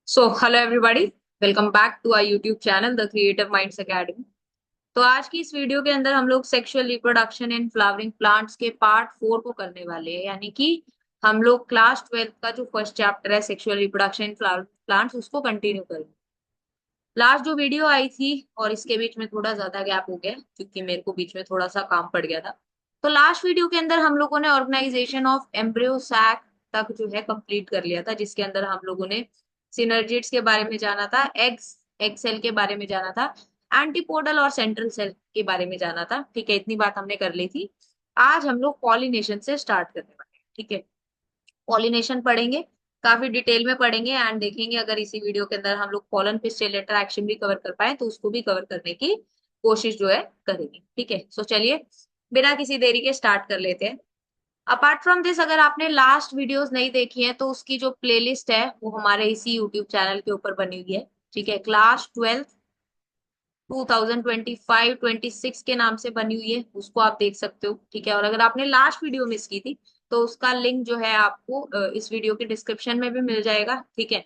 Hello everybody, welcome back to our YouTube channel the creative minds academy. तो आज की इस वीडियो के अंदर हम लोग sexual reproduction in flowering plants के पार्ट 4 को करने वाले हैं, यानी कि हम लोग क्लास 12 का जो फर्स्ट चैप्टर है sexual reproduction in flowering plants उसको कंटिन्यू करेंगे। लास्ट जो वीडियो आई थी और इसके बीच में थोड़ा ज्यादा गैप हो गया क्योंकि मेरे को बीच में थोड़ा सा काम पड़ गया था। तो लास्ट वीडियो के अंदर हम लोगों ने ऑर्गेनाइजेशन ऑफ एम्ब्रियो सैक तक जो है कंप्लीट कर लिया था, जिसके अंदर हम लोगों ने सिनर्जिड्स के बारे में जाना था, एग्स एग सेल के बारे में जाना था, एंटीपोडल और सेंट्रल सेल के बारे में जाना था। ठीक है, इतनी बात हमने कर ली थी। आज हम लोग पॉलिनेशन से स्टार्ट करने वाले हैं। ठीक है, पॉलिनेशन पढ़ेंगे, काफी डिटेल में पढ़ेंगे एंड देखेंगे अगर इसी वीडियो के अंदर हम लोग पॉलन पिस्टिल इंटरैक्शन भी कवर कर पाए तो उसको भी कवर करने की कोशिश जो है करेंगे। ठीक है, सो चलिए बिना किसी देरी के स्टार्ट कर लेते हैं। अपार्ट फ्रॉम दिस, अगर आपने लास्ट वीडियोस नहीं देखी है तो उसकी जो प्लेलिस्ट है वो हमारे इसी यूट्यूब चैनल के ऊपर बनी हुई है। ठीक है, क्लास 12 2025-26 के नाम से बनी हुई है, उसको आप देख सकते हो। ठीक है, और अगर आपने लास्ट वीडियो मिस की थी तो उसका लिंक जो है आपको इस वीडियो के डिस्क्रिप्शन में भी मिल जाएगा। ठीक है,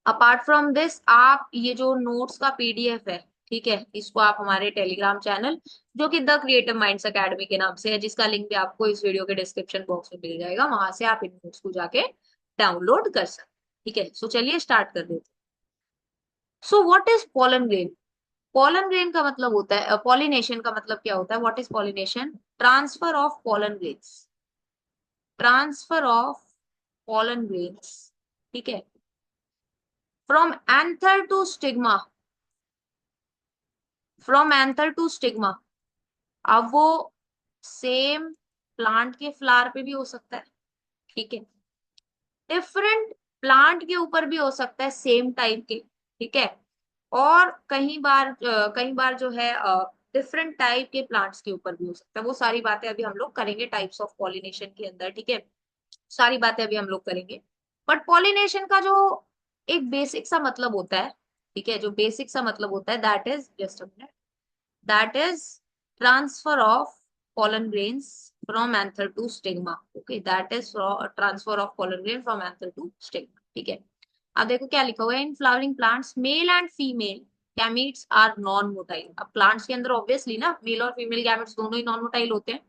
अपार्ट फ्रॉम दिस आप ये जो नोट्स का पीडीएफ है, ठीक है, इसको आप हमारे टेलीग्राम चैनल जो कि द क्रिएटिव माइंड्स एकेडमी के नाम से है, जिसका लिंक भी आपको इस वीडियो के डिस्क्रिप्शन बॉक्स में मिल जाएगा, वहां से आप इन नोट्स को जाके डाउनलोड कर सकते हैं। ठीक है, सो चलिए स्टार्ट कर देते हैं। So what is pollen grain? Pollen grain का मतलब होता है, पॉलिनेशन का मतलब क्या होता है? What is pollination? Transfer of pollen grains, transfer of pollen grains, ठीक है, from anther to stigma, from anther to stigma. अब वो सेम प्लांट के फ्लावर पे भी हो सकता है, ठीक है, डिफरेंट प्लांट के ऊपर भी हो सकता है सेम टाइप के, ठीक है, और कई बार जो है डिफरेंट टाइप के प्लांट्स के ऊपर भी हो सकता है। वो सारी बातें अभी हम लोग करेंगे टाइप्स ऑफ पॉलिनेशन के अंदर। ठीक है, सारी बातें अभी हम लोग करेंगे। बट पॉलिनेशन का जो एक बेसिक सा मतलब होता है, ठीक है, जो बेसिक सा मतलब होता है that is just a minute, that is transfer of pollen grains from anther to stigma। okay, that is transfer of pollen grain from anther to stigma। ठीक है, अब देखो क्या लिखा हुआ है, in flowering plants male and female gametes are non motile. अब plants के अंदर ऑब्वियसली ना मेल और फीमेल गैमेट्स दोनों ही नॉन मोटाइल होते हैं।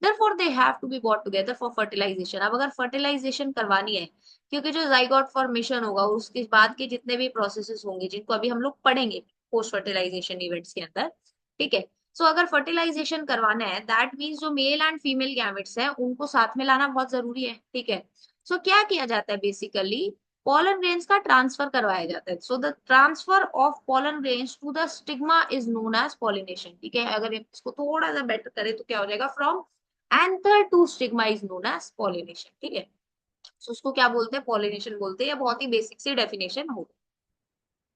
therefore they have to be brought together for fertilization। अब अगर फर्टिलाइजेशन करवानी है, क्योंकि जो जाइगोट फॉर्मेशन होगा और उसके बाद के जितने भी प्रोसेसेस होंगे जिनको अभी हम लोग पढ़ेंगे पोस्ट फर्टिलाइजेशन इवेंट्स के अंदर, ठीक है, सो अगर फर्टिलाइजेशन करवाना है दैट मीन्स जो मेल एंड फीमेल गैमेट्स हैं उनको साथ में लाना बहुत जरूरी है। ठीक है, सो क्या किया जाता है बेसिकली, pollen grains का ट्रांसफर करवाया जाता है। So the transfer of pollen grains to the stigma is known as pollination. ठीक है, अगर इसको थोड़ा सा बेटर करें तो क्या हो जाएगा, from anther to stigma is known as pollination. ठीक है, सो उसको क्या बोलते हैं, पॉलिनेशन बोलते हैं। या बहुत ही बेसिक सी डेफिनेशन हो।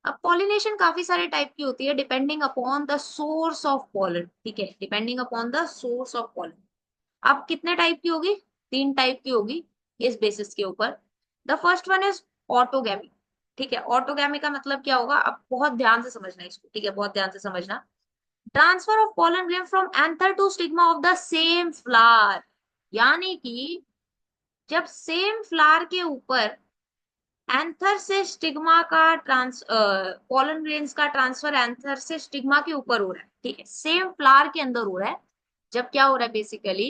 अब पॉलिनेशन काफी सारे टाइप की होती है depending upon the source of pollen. ठीक है, depending upon the source of pollen. अब कितने टाइप की होगी? 3 टाइप की होगी इस बेसिस के ऊपर। The first one is autogamy. ठीक है, ऑटोगैमी का मतलब क्या होगा, अब बहुत ध्यान से समझना इसको। ठीक है, बहुत ध्यान से समझना। Transfer of pollen grain from anther to stigma of the same flower, यानी कि जब सेम फ्लावर के ऊपर एंथर से स्टिग्मा का pollen ग्रेन्स का ट्रांसफर एंथर से स्टिग्मा के ऊपर हो रहा है, ठीक है, सेम फ्लावर के अंदर हो रहा है। जब क्या हो रहा है बेसिकली,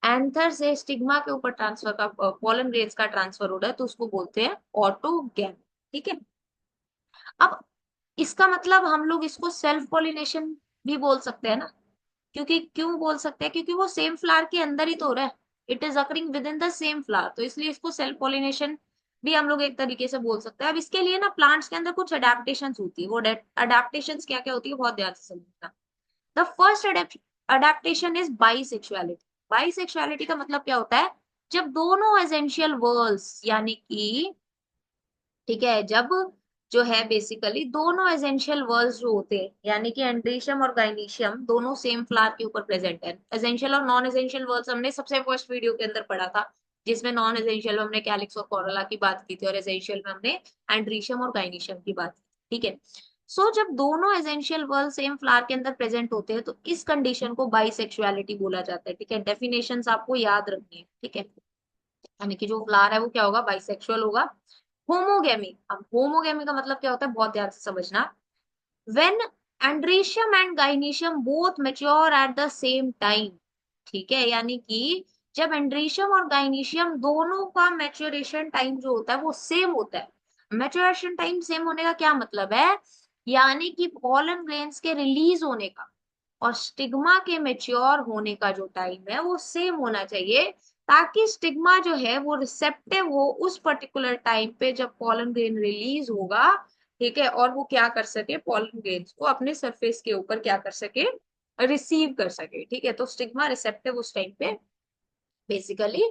एंथर से स्टिग्मा के ऊपर ट्रांसफर का pollen ग्रेन्स का ट्रांसफर हो रहा है तो उसको बोलते हैं ऑटोगैमी। ठीक है, अब इसका मतलब हम लोग इसको सेल्फ पॉलिनेशन भी बोल सकते हैं ना, क्योंकि क्यों बोल सकते हैं, क्योंकि वो सेम फ्लावर के अंदर ही तो हो रहा है, it is occurring with in the same flower, तो इसलिए इसको सेल्फ पॉलिनेशन भी हम लोग एक तरीके से बोल सकते हैं। अब इसके लिए ना प्लांट्स के अंदर कुछ अडेप्टेशन होती है, वो अडेप्टेशन क्या क्या होती है बहुत ध्यान से समझना। The first adaptation is bisexuality. Bisexuality का मतलब क्या होता है, जब दोनों एसेंशियल वर्ल्स, यानी कि ठीक है, जब जो है बेसिकली दोनों एसेंशियल वर्ड्स जो होते हैं, यानी कि एंड्रीशियम और गाइनीशियम दोनों सेम फ्लावर के ऊपर प्रेजेंट है। एसेंशियल और नॉन एसेंशियल वर्ड्स हमने सबसे फर्स्ट वीडियो के अंदर पढ़ा था, जिसमें नॉन एसेंशियल में हमने कैलिक्स और कोरोला की बात की थी और एसेंशियल में हमने एंड्रीशियम और गाइनीशियम की बात की। ठीक है, सो जब दोनों एसेंशियल वर्ड सेम फ्लावर के अंदर प्रेजेंट होते हैं तो इस कंडीशन को बाइसेक्सुअलिटी बोला जाता है। ठीक है, डेफिनेशंस आपको याद रखनी है। ठीक है, यानी कि जो फ्लावर है वो क्या होगा, बाइसेक्सुअल होगा। होमोगेमी, अब होमोगेमी का मतलब क्या होता है, बहुत ध्यान से समझना। When androecium and gynoecium both mature at the same time, ठीक है, यानी कि जब एंड्रीशियम और गाइनीशियम दोनों का मैच्योरेशन टाइम जो होता है वो सेम होता है। मैच्योरेशन टाइम सेम होने का क्या मतलब है, यानी कि पॉलन ग्रेन्स के रिलीज होने का और स्टिग्मा के मेच्योर होने का जो टाइम है वो सेम होना चाहिए, ताकि स्टिग्मा जो है वो रिसेप्टिव हो उस पर्टिकुलर टाइम पे जब पॉलन ग्रेन रिलीज होगा, ठीक है, और वो क्या कर सके, पॉलन ग्रेन्स को अपने सरफेस के ऊपर क्या कर सके, रिसीव कर सके, ठीक है। तो स्टिग्मा रिसेप्टिव उस टाइम पे बेसिकली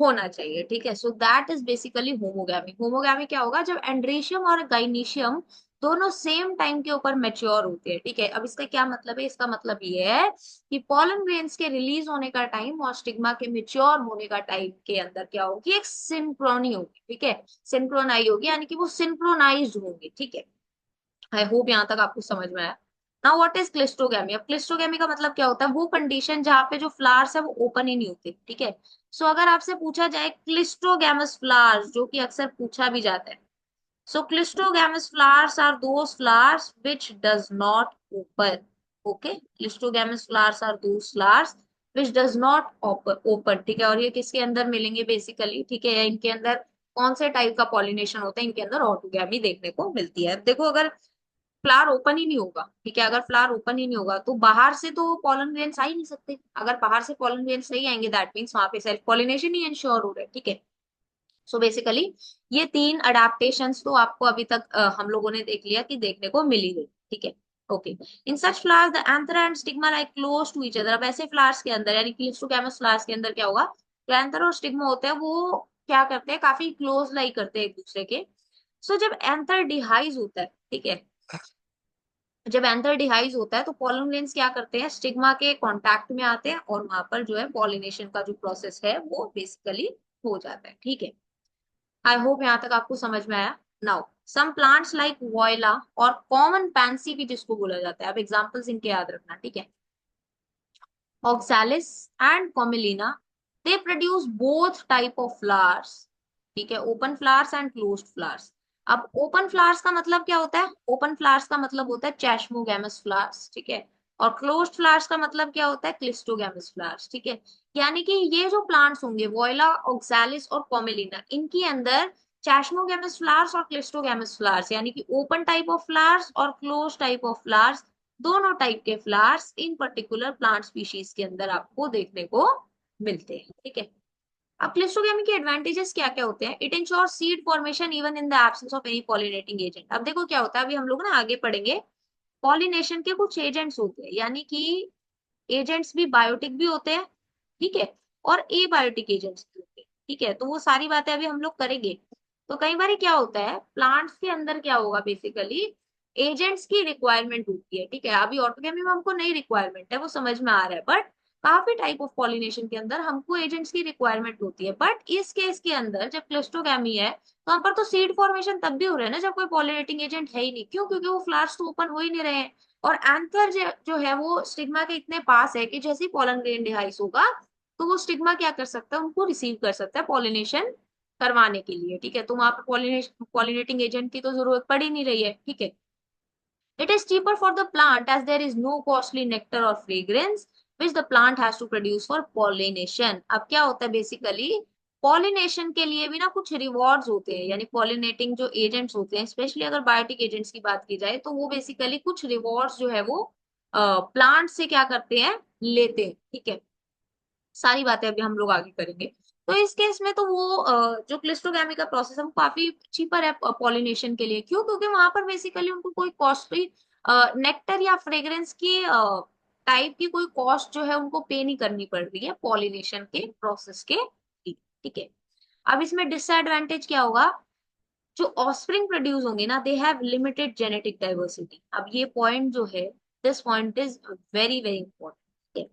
होना चाहिए, ठीक है। So that is basically homogamy. Homogamy क्या होगा, जब एंड्रीशियम और गाइनीशियम दोनों सेम टाइम के ऊपर मैच्योर होते हैं, ठीक है। अब इसका क्या मतलब है, इसका मतलब ये है कि पॉलन ग्रेन्स के रिलीज होने का टाइम और स्टिग्मा के मैच्योर होने का टाइम के अंदर क्या होगी, एक सिंक्रोनी होगी, ठीक है, सिंक्रोनाइज होगी, यानी कि वो सिंक्रोनाइज होंगे, ठीक है। आई होप यहाँ तक आपको समझ में आया। नाउ व्हाट इज क्लिस्टोगैमी, अब क्लिस्टोगैमी का मतलब क्या होता है, वो कंडीशन जहाँ पे जो फ्लावर्स है वो ओपन ही नहीं होते, ठीक है। सो अगर आपसे पूछा जाए क्लिस्टोगैमस फ्लावर्स, जो कि अक्सर पूछा भी जाता है, so clistogamous flowers are those flowers which does not open. Okay, clistogamous flowers are those flowers which does not open, ठीक है। और ये किसके अंदर मिलेंगे बेसिकली, ठीक है, या इनके अंदर कौन से टाइप का पॉलिनेशन होता है, इनके अंदर ऑटोगैमी देखने को मिलती है। देखो अगर फ्लावर ओपन ही नहीं होगा, ठीक है, अगर फ्लावर ओपन ही नहीं होगा तो बाहर से तो पॉलन ग्रेन्स आ ही नहीं सकते। अगर बाहर से पॉलन ग्रेन्स नहीं आएंगे दैट मीन्स वहां पे सेल्फ पॉलिनेशन ही इंश्योर हो रहा है, ठीक है। सो बेसिकली ये तीन अडेप्टेशंस तो आपको अभी तक हम लोगों ने देख लिया कि देखने को मिली गई, ठीक है। Okay, in such flowers the anther and stigma like close to each other. अब ऐसे फ्लावर्स के अंदर यानी कि हिस्टोगैमस फ्लावर्स के अंदर क्या होगा, जो एंथर और स्टिग्मा होते हैं वो क्या करते हैं, काफी क्लोज लाई करते हैं एक दूसरे के। सो जब एंथर डिहाइज होता है, ठीक है, जब एंथर डिहाइज होता है तो पॉलन ग्रेन्स क्या करते हैं, स्टिग्मा के कांटेक्ट में आते हैं और वहां पर जो है पॉलिनेशन का जो प्रोसेस है वो बेसिकली हो जाता है, ठीक है। आई होप यहाँ तक आपको समझ में आया। Now some plants like viola और कॉमन पैंसी भी जिसको बोला जाता है, अब एग्जांपल्स इनके याद रखना, ठीक है। Oxalis and Commelina, they produce both type of flowers, ठीक है, open flowers and closed flowers. अब ओपन फ्लावर्स का मतलब क्या होता है, ओपन फ्लावर्स का मतलब होता है चैशमोगैमस फ्लावर्स, ठीक है, और क्लोज्ड फ्लावर्स का मतलब क्या होता है, क्लिस्टोगैमस फ्लावर्स, ठीक है। यानी कि ये जो प्लांट्स होंगे वॉयला, ऑक्सैलिस और कॉमिलिना, इनके अंदर चैशमोगैमस फ्लावर्स और क्लिस्टोगैमस फ्लावर्स यानी कि ओपन टाइप ऑफ फ्लावर्स और क्लोज टाइप ऑफ फ्लावर्स, दोनों टाइप के flowers in particular plant species के अंदर आपको देखने को मिलते हैं, ठीक है। अब क्लिस्टोगेमी के एडवांटेजेस क्या क्या होते हैं, it ensure seed formation even in the absence of any pollinating agent. अब देखो क्या होता है, अभी हम लोग ना आगे पढ़ेंगे, पॉलिनेशन के कुछ एजेंट्स होते हैं, यानी कि एजेंट्स भी बायोटिक भी होते हैं, ठीक है, और एबायोटिक एजेंट्स भी होते हैं, ठीक है। तो वो सारी बातें अभी हम लोग करेंगे। तो कई बार क्या होता है, प्लांट्स के अंदर क्या होगा, बेसिकली एजेंट्स की रिक्वायरमेंट होती है, ठीक है। अभी ऑर्गेनिज्म में हमको नहीं रिक्वायरमेंट है, वो समझ में आ रहा है, बट काफी टाइप ऑफ पॉलिनेशन के अंदर हमको एजेंट्स की रिक्वायरमेंट होती है। बट इस केस के अंदर जब क्लिस्टोगैमी है तो वहां पर तो सीड फॉर्मेशन तब भी हो रहा है ना जब कोई पॉलिनेटिंग एजेंट है ही नहीं, क्यों, क्योंकि वो फ्लावर्स तो ओपन हो ही नहीं रहे हैं। और एंथर जो है वो स्टिग्मा के इतने पास है कि जैसे ही पॉलन ग्रेन डिहाइस होगा तो वो स्टिग्मा क्या कर सकता है, उनको रिसीव कर सकता है पॉलिनेशन करवाने के लिए, ठीक है। तो वहां पर पॉलिनेटिंग एजेंट की तो जरूरत पड़ ही नहीं रही है, ठीक है। It is cheaper for the plant as there is no costly nectar or fragrance which the plant has to produce for pollination. अब क्या होता है बेसिकली, पॉलिनेशन के लिए भी ना कुछ रिवॉर्ड्स होते हैं, यानी पॉलिनेटिंग जो एजेंट्स होते हैं, स्पेशली अगर बायोटिक एजेंट्स की बात की जाए तो वो बेसिकली कुछ रिवॉर्ड्स जो है वो प्लांट से क्या करते हैं, लेते हैं, ठीक है। सारी बातें अभी हम लोग आगे करेंगे। तो इस केस में तो वो जो क्लिस्टोगैमी का प्रोसेस है वो काफी चीपर है पॉलिनेशन के लिए, क्यों, क्योंकि वहां पर बेसिकली उनको कोई कॉस्टली नेक्टर या फ्रेग्रेंस की टाइप की कोई कॉस्ट जो है उनको पे नहीं करनी पड़ रही है पॉलिनेशन के प्रोसेस के लिए, ठीक है। अब इसमें डिसएडवांटेज क्या होगा, जो ऑस्प्रिंग प्रोड्यूस होंगे ना they have limited genetic diversity. अब ये पॉइंट जो है, this point is very very important.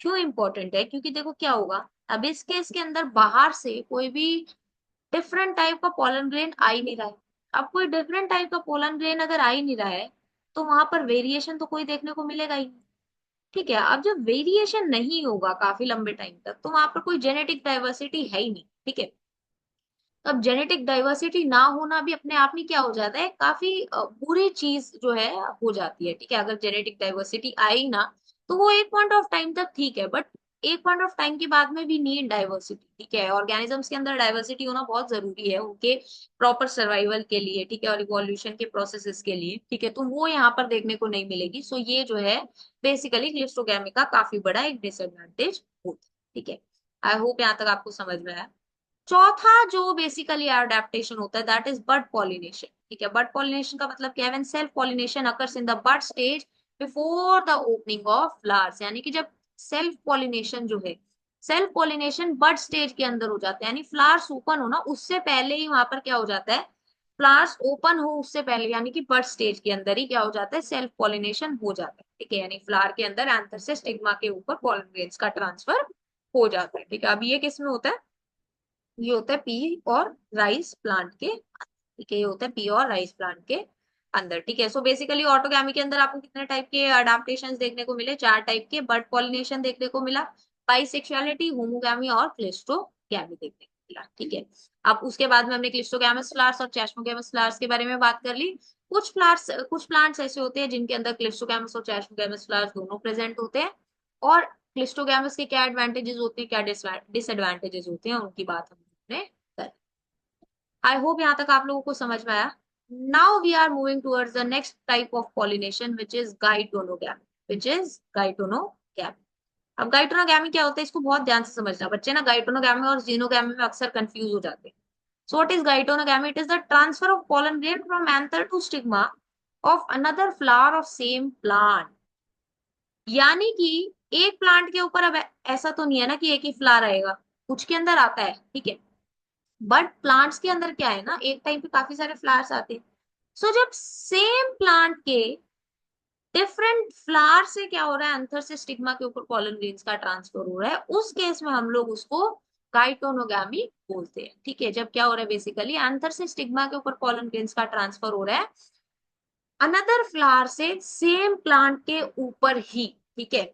क्यों इंपॉर्टेंट है, क्योंकि देखो क्या होगा, अब इस केस के अंदर बाहर से कोई भी डिफरेंट टाइप का पोलन ग्रेन आ ही नहीं रहा है। अब कोई डिफरेंट टाइप का पोलन ग्रेन अगर आ ही नहीं रहा है तो वहां पर वेरिएशन तो कोई देखने को मिलेगा ही नहीं, ठीक है। अब जब वेरिएशन नहीं होगा काफी लंबे टाइम तक तो वहां पर कोई जेनेटिक डाइवर्सिटी है ही नहीं, ठीक है। अब जेनेटिक डाइवर्सिटी ना होना भी अपने आप में क्या हो जाता है, काफी बुरी चीज जो है हो जाती है, ठीक है। अगर जेनेटिक डाइवर्सिटी आई ना, तो वो एक पॉइंट ऑफ टाइम तक ठीक है, बट एक पॉइंट ऑफ टाइम के बाद में भी नीड डाइवर्सिटी, ठीक है। ऑर्गेनिजम्स के अंदर डाइवर्सिटी होना बहुत जरूरी है उनके प्रॉपर सर्वाइवल के लिए, ठीक है, और इवोल्यूशन के प्रोसेसेस के लिए, ठीक है। तो वो यहाँ पर देखने को नहीं मिलेगी। सो ये जो है बेसिकली क्लिस्टोगैमी का काफी बड़ा एक डिसएडवांटेज होता है, ठीक है। आई होप यहाँ तक आपको समझ में आया। चौथा जो बेसिकली अडेप्टेशन होता है दैट इज बड पॉलिनेशन, ठीक है। बड पॉलिनेशन का मतलब क्या है, when self pollination occurs in the bud stage before the opening of flowers, यानी कि जब सेल्फ पॉलिनेशन जो है, सेल्फ पॉलिनेशन बड स्टेज के अंदर हो जाता है, यानी फ्लावर्स ओपन हो ना उससे पहले ही वहां पर क्या हो जाता है, फ्लावर्स ओपन हो उससे पहले, यानी कि बड स्टेज के अंदर ही क्या हो जाता है, सेल्फ पॉलिनेशन हो जाता है, ठीक है। यानी फ्लावर के अंदर एंथर से स्टिग्मा के ऊपर पॉलन ग्रेन्स का ट्रांसफर हो जाता है, ठीक है। अब ये किस में होता है, ये होता है पी और राइस प्लांट के, ठीक है, ये होता है पी और राइस प्लांट के अंदर, ठीक है। सो बेसिकली ऑटोगैमी के अंदर आपको कितने टाइप के अडाप्टेशंस देखने को मिले, 4 टाइप के। बर्ड पॉलिनेशन देखने को मिला, बाइसेक्सुअलिटी, होमोगैमी और क्लिस्टोगैमी देखने को मिला, ठीक है। अब उसके बाद में हमने क्लिस्टोगैमस फ्लावर्स और चैस्मोगैमस फ्लावर्स के बारे में बात कर ली। कुछ फ्लावर्स, कुछ प्लांट्स ऐसे होते हैं जिनके अंदर क्लिस्टोगैमस और चैस्मोगैमस फ्लावर्स दोनों प्रेजेंट होते हैं, और क्लिस्टोगैमस के क्या एडवांटेजेस होते हैं, क्या डिसएडवांटेजेस होते हैं, उनकी बात हमने करी। आई होप यहाँ तक आप लोगों को समझ में आया। Now we are moving towards the next type of pollination which is geitonogamy, which is geitonogamy. अब गाइटोनोगैमी क्या होता है, इसको बहुत ध्यान से समझना बच्चे ना, गाइटोनोगैमी और जीनोगैमी में अक्सर कंफ्यूज हो जाते हैं। So what is geitonogamy, it is the transfer of pollen grain from anther to stigma of another flower of same plant। यानी कि एक प्लांट के ऊपर, अब ऐसा तो नहीं है ना कि एक ही फ्लावर आएगा, कुछ के अंदर आता है, ठीक है। बट प्लांट्स के अंदर क्या है ना, एक टाइम पे काफी सारे फ्लावर्स आते हैं। सो जब सेम प्लांट के डिफरेंट फ्लावर से क्या हो रहा है, अंतर से स्टिग्मा के ऊपर पॉलन ग्रेन्स का ट्रांसफर हो रहा है, उस केस में हम लोग उसको गाइटोनोगैमी बोलते हैं, ठीक है। जब क्या हो रहा है, बेसिकली अंतर से स्टिग्मा के ऊपर पॉलन ग्रेन्स का ट्रांसफर हो रहा है अनदर फ्लावर से सेम प्लांट के ऊपर ही, ठीक है।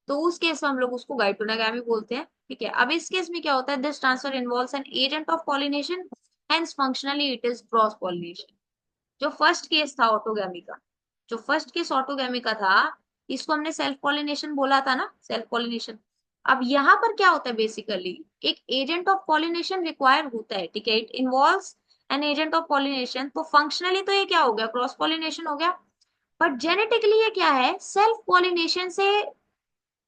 तो उस केस में हम लोग उसको गाइटोनोगैमी बोलते हैं, ठीक है। अब इस केस में क्या होता है, this transfer involves an agent of pollination, hence functionally it is cross pollination. जो फर्स्ट केस था ऑटोगैमी का, जो फर्स्ट केस ऑटोगैमी का था, इसको हमने सेल्फ पॉलिनेशन बोला था ना, सेल्फ पॉलिनेशन। अब यहाँ पर क्या होता है, बेसिकली एक एजेंट ऑफ पॉलिनेशन रिक्वायर होता है, ठीक है। It involves an agent of pollination, तो फंक्शनली तो ये क्या हो गया, क्रॉस पॉलिनेशन हो गया। बट जेनेटिकली ये क्या है, सेल्फ पॉलिनेशन से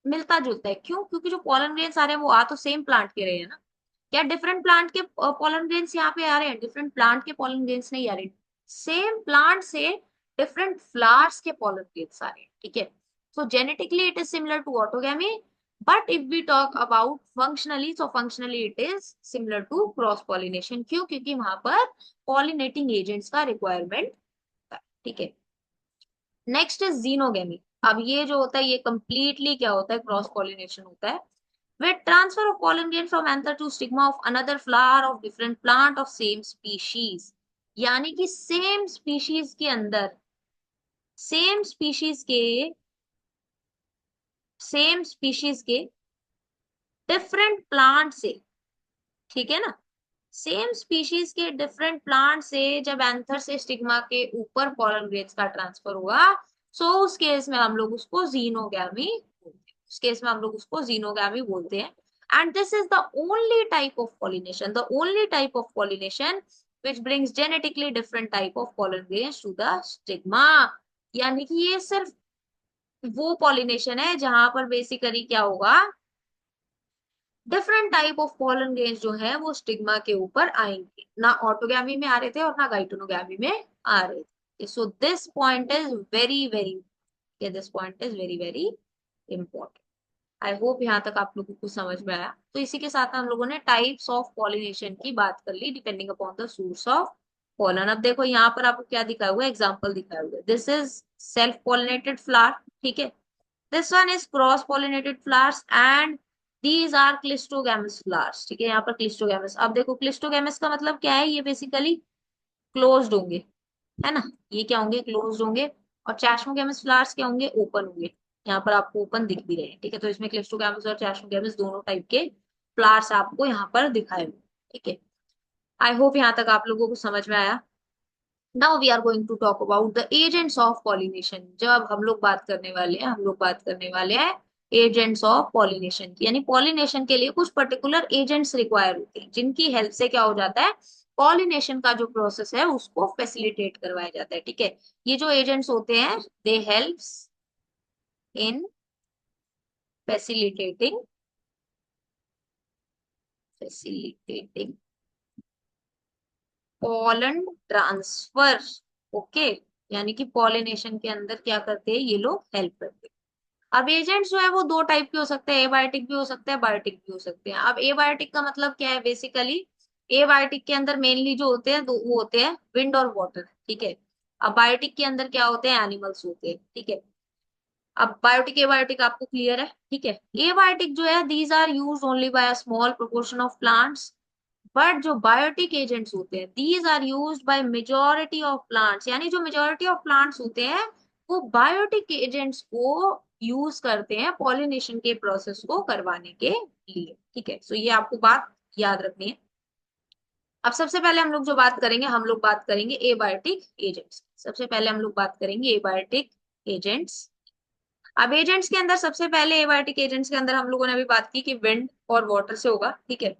मिलता जुलता है। क्यों, क्योंकि जो पॉलन ग्रेन्स आ रहे हैं वो आ तो सेम प्लांट के रहे हैं ना। क्या डिफरेंट प्लांट के पॉलन ग्रेन्स यहाँ पे आ रहे हैं, डिफरेंट प्लांट के पॉलन ग्रेन्स नहीं आ रहे, सेम प्लांट से डिफरेंट फ्लावर्स के पॉलन ग्रेन्स आ रहे हैं, ठीक है। So genetically it is similar to autogamy, but if we talk about functionally, so functionally it is similar to cross pollination. क्यों, क्योंकि वहां पर पॉलिनेटिंग एजेंट्स का रिक्वायरमेंट, ठीक है। Next is xenogamy. अब ये जो होता है ये कंप्लीटली क्या होता है, क्रॉस पॉलिनेशन होता है, with transfer of pollen grain from anther to stigma of another flower of different plant of same species। यानी कि सेम स्पीशीज के अंदर, सेम स्पीशीज के, सेम स्पीशीज के डिफरेंट प्लांट से, ठीक है ना, सेम स्पीशीज के डिफरेंट प्लांट से जब एंथर से स्टिग्मा के ऊपर पॉलन ग्रेन्स का ट्रांसफर हुआ, सो उस केस में हम लोग उसको जीनोगैमी बोलते हैं, उस केस में हम लोग उसको जीनोगैमी बोलते हैं। And this is the only type of pollination, the only type of pollination which brings genetically different type of pollen grains to the stigma। यानी कि ये सिर्फ वो पॉलिनेशन है जहां पर बेसिकली क्या होगा, different type of pollen grains जो है वो स्टिग्मा के ऊपर आएंगे, ना ऑटोगैमी में आ रहे थे और ना गाइटोनोगैमी में आ रहे थे। So this point is very very, this point is very very important. I hope यहाँ तक आप लोगों को समझ में आया। तो इसी के साथ हम लोगों ने टाइप्स ऑफ पॉलिनेशन की बात कर ली, depending upon the source of pollen. अब देखो यहाँ पर आपको क्या दिखाया हुआ है, एग्जाम्पल दिखाया हुआ है, this is self pollinated flower, ठीक है। This one is cross pollinated flowers and these are cleistogamous flowers, ठीक है। यहाँ पर क्लिस्टोगैमस, अब देखो क्लिस्टोगैमस का मतलब क्या है, ये बेसिकली क्लोज्ड होंगे, है ना, ये क्या होंगे, क्लोज्ड होंगे। और चैस्मोगैमस फ्लावर्स क्या होंगे, ओपन होंगे। यहाँ पर आपको ओपन दिख भी रहे हैं, ठीक है। तो इसमें क्लिस्टोगैमस और चैस्मोगैमस दोनों टाइप के फ्लावर्स आपको यहाँ पर दिखाए हुए, ठीक है। आई होप यहाँ तक आप लोगों को समझ में आया। Now we are going to talk about the agents of pollination. जब हम लोग बात करने वाले हैं, हम लोग बात करने वाले हैं एजेंट्स ऑफ पॉलिनेशन की, यानी पॉलिनेशन के लिए कुछ पर्टिकुलर एजेंट्स रिक्वायर होते हैं जिनकी हेल्प से क्या हो जाता है, पॉलिनेशन का जो प्रोसेस है उसको फैसिलिटेट करवाया जाता है। ठीक है, ये जो एजेंट्स होते हैं, दे helps in facilitating facilitating pollen transfer. Okay, यानी कि पॉलिनेशन के अंदर क्या करते हैं ये लोग, हेल्प करते हैं। अब एजेंट्स जो है वो दो टाइप के हो सकते हैं, एबायोटिक भी हो सकते हैं, बायोटिक भी हो सकते हैं। अब एबायोटिक का मतलब क्या है, बेसिकली एबायोटिक के अंदर मेनली जो होते हैं, दो वो होते हैं, विंड और वाटर। ठीक है, अब बायोटिक के अंदर क्या होते हैं, एनिमल्स होते हैं। ठीक है, अब बायोटिक एबायोटिक आपको क्लियर है। ठीक है, एबायोटिक जो है, these are use only by a small proportion of plants. But जो बायोटिक एजेंट्स होते हैं, these are used by majority of plants, यानी जो मेजॉरिटी ऑफ प्लांट्स होते हैं वो बायोटिक एजेंट्स को यूज करते हैं पॉलिनेशन के प्रोसेस को करवाने के लिए। ठीक है, सो ये आपको बात याद रखनी है। अब सबसे पहले हम लोग जो बात करेंगे, हम लोग बात करेंगे एबायोटिक एजेंट्स। सबसे पहले हम लोग बात करेंगे एबायोटिक एजेंट्स। अब एजेंट्स के अंदर सबसे पहले, एबायोटिक एजेंट्स के अंदर हम लोगों ने अभी बात की कि विंड और वाटर से होगा। ठीक है,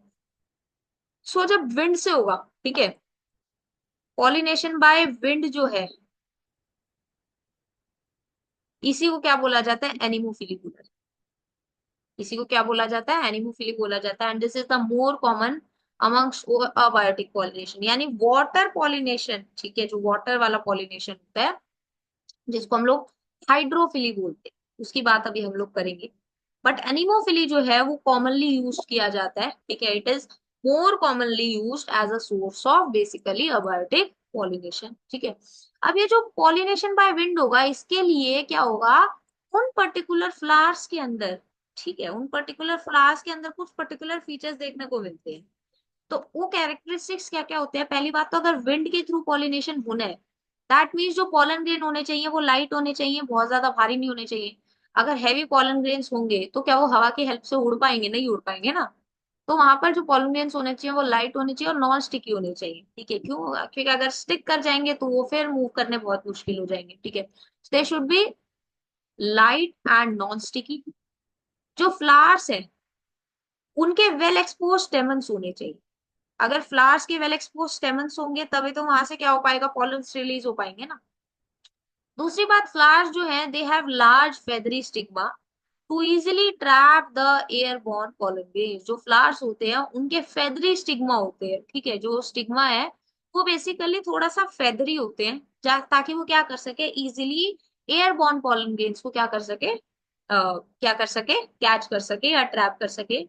सो जब विंड से होगा, ठीक है, पॉलिनेशन बाय विंड जो है, इसी को क्या बोला जाता है, एनिमोफिली बोला जाता है। इसी को क्या बोला जाता है, एनिमोफिली बोला जाता है। And this is the more common amongst abiotic pollination, यानी वाटर पॉलिनेशन। ठीक है, जो वाटर वाला पॉलिनेशन होता है जिसको हम लोग हाइड्रोफिली बोलते हैं, उसकी बात अभी हम लोग करेंगे। बट एनिमोफिली जो है वो कॉमनली यूज किया जाता है। ठीक है, it is more commonly use as a source of basically abiotic pollination. ठीक है, अब ये जो पॉलिनेशन बाय विंड होगा, इसके लिए क्या होगा, उन पर्टिकुलर फ्लावर्स के अंदर, ठीक है, उन पर्टिकुलर फ्लावर्स के अंदर कुछ पर्टिकुलर फीचर्स देखने को मिलते हैं। तो वो कैरेक्टरिस्टिक्स क्या क्या होते हैं, पहली बात तो अगर विंड के थ्रू पॉलिनेशन होना है, दैट मीन्स जो पॉलन ग्रेन होने चाहिए वो लाइट होने चाहिए, बहुत ज्यादा भारी नहीं होने चाहिए। अगर हैवी पॉलन ग्रेन्स होंगे तो क्या वो हवा की हेल्प से उड़ पाएंगे, नहीं उड़ पाएंगे ना। तो वहां पर जो पॉलन ग्रेन्स होने चाहिए वो लाइट होने चाहिए और नॉन स्टिकी होने चाहिए। ठीक है, क्यों, क्योंकि अगर स्टिक कर जाएंगे तो वो फिर मूव करने बहुत मुश्किल हो जाएंगे। ठीक है, they should be light and non sticky. जो फ्लावर्स है उनके वेल एक्सपोज स्टेमन्स होने चाहिए। अगर फ्लावर्स के वेल एक्सपोज स्टेमन्स होंगे तभी तो वहां से क्या हो पाएगा, पॉलन्स रिलीज हो पाएंगे ना। दूसरी बात, फ्लावर्स जो है they have large feathery stigma to easily trap the airborne pollen grains. जो फ्लावर्स होते हैं उनके फेदरी स्टिग्मा होते हैं। ठीक है, जो स्टिग्मा है वो बेसिकली थोड़ा सा फेदरी होते हैं, ताकि वो क्या कर सके, इजिली एयरबॉर्न पॉलन ग्रेन्स को क्या कर सके, क्या कर सके, कैच कर सके या ट्रैप कर सके।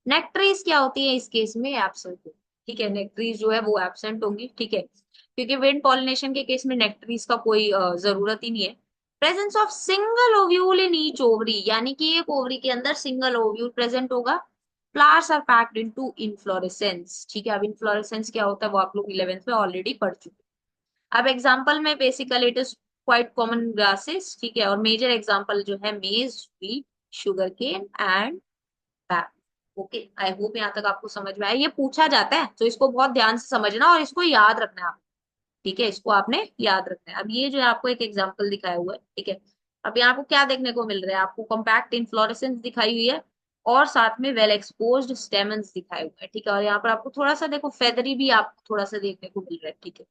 नेक्ट्रीज क्या होती है इस केस में, एब्सेंट होती है। ठीक है, नेक्ट्रीज जो है वो एब्सेंट होंगी। ठीक है, क्योंकि विंड पॉलिनेशन के केस में नेक्ट्रीज का कोई जरूरत ही नहीं है। Presence of single ovule in each ovary, यानी कि एक ओवरी के अंदर सिंगल ओव्यूल प्रेजेंट होगा। Flowers are packed into inflorescence. ठीक है, अब इनफ्लोरेसेंस क्या होता है वो आप लोग 11th में ऑलरेडी पढ़ चुके हैं। अब एग्जांपल में basically it is quite common grasses. ठीक है, और मेजर एग्जांपल जो है maize, wheat, sugar cane and back. Okay, I hope यहाँ तक आपको समझ में आया। ये पूछा जाता है तो इसको बहुत ध्यान से समझना और इसको याद रखना है आप। ठीक है, इसको आपने याद रखना है। अब ये जो है आपको एक एग्जांपल दिखाया हुआ है। ठीक है, अब यहाँ आपको क्या देखने को मिल रहा है, आपको कॉम्पैक्ट इन्फ्लोरेसेंस दिखाई हुई है और साथ में वेल एक्सपोज्ड स्टेमन्स दिखाए हुए हैं। ठीक है, और यहाँ पर आपको थोड़ा सा देखो फेदरी भी आपको थोड़ा सा देखने को मिल रहा है। ठीक है,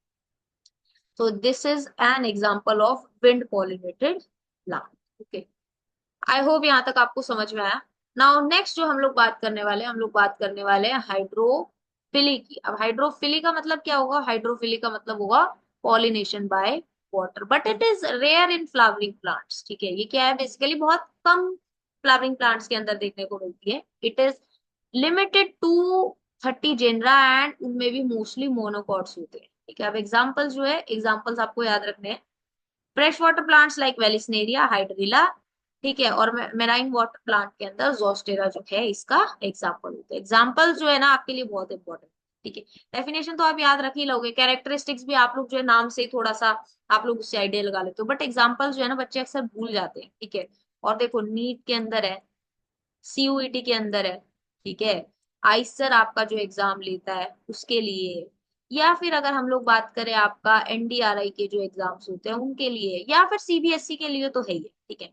तो this is an example of wind pollinated plant. Okay, I hope यहाँ तक आपको समझ में आया। नाउ नेक्स्ट जो हम लोग बात करने वाले हैं, हम लोग बात करने वाले हैं हाइड्रोफिली की। अब हाइड्रोफिली का मतलब क्या होगा, हाइड्रोफिली का मतलब होगा pollination by water, but it is rare in flowering plants. ठीक है, ये क्या है, बेसिकली बहुत कम फ्लावरिंग प्लांट्स के अंदर देखने को मिलती है। It is limited to 30 genera and उनमें भी मोस्टली मोनोकॉट्स होते हैं। ठीक है, अब एग्जाम्पल्स जो है, एग्जाम्पल्स आपको याद रखने हैं। Fresh water plants like Vallisneria, hydrilla. ठीक है, और मेराइन वाटर प्लांट के अंदर जोस्टेरा जो है इसका एग्जाम्पल होता है। एग्जाम्पल जो है ना आपके लिए बहुत इंपॉर्टेंट। ठीक है, डेफिनेशन तो आप याद रख ही लोगे, कैरेक्टरिस्टिक्स भी आप लोग जो है नाम से ही थोड़ा सा आप लोग उससे आइडिया लगा लेते हो, बट एग्जाम्पल जो है ना बच्चे अक्सर भूल जाते हैं। ठीक है, और देखो नीट के अंदर है, सीयूईटी के अंदर है। ठीक है, आइसर आपका जो एग्जाम लेता है उसके लिए, या फिर अगर हम लोग बात करें आपका एनडीआरआई के जो एग्जाम्स होते हैं उनके लिए, या फिर सीबीएसई के लिए तो है ही है, ठीक है।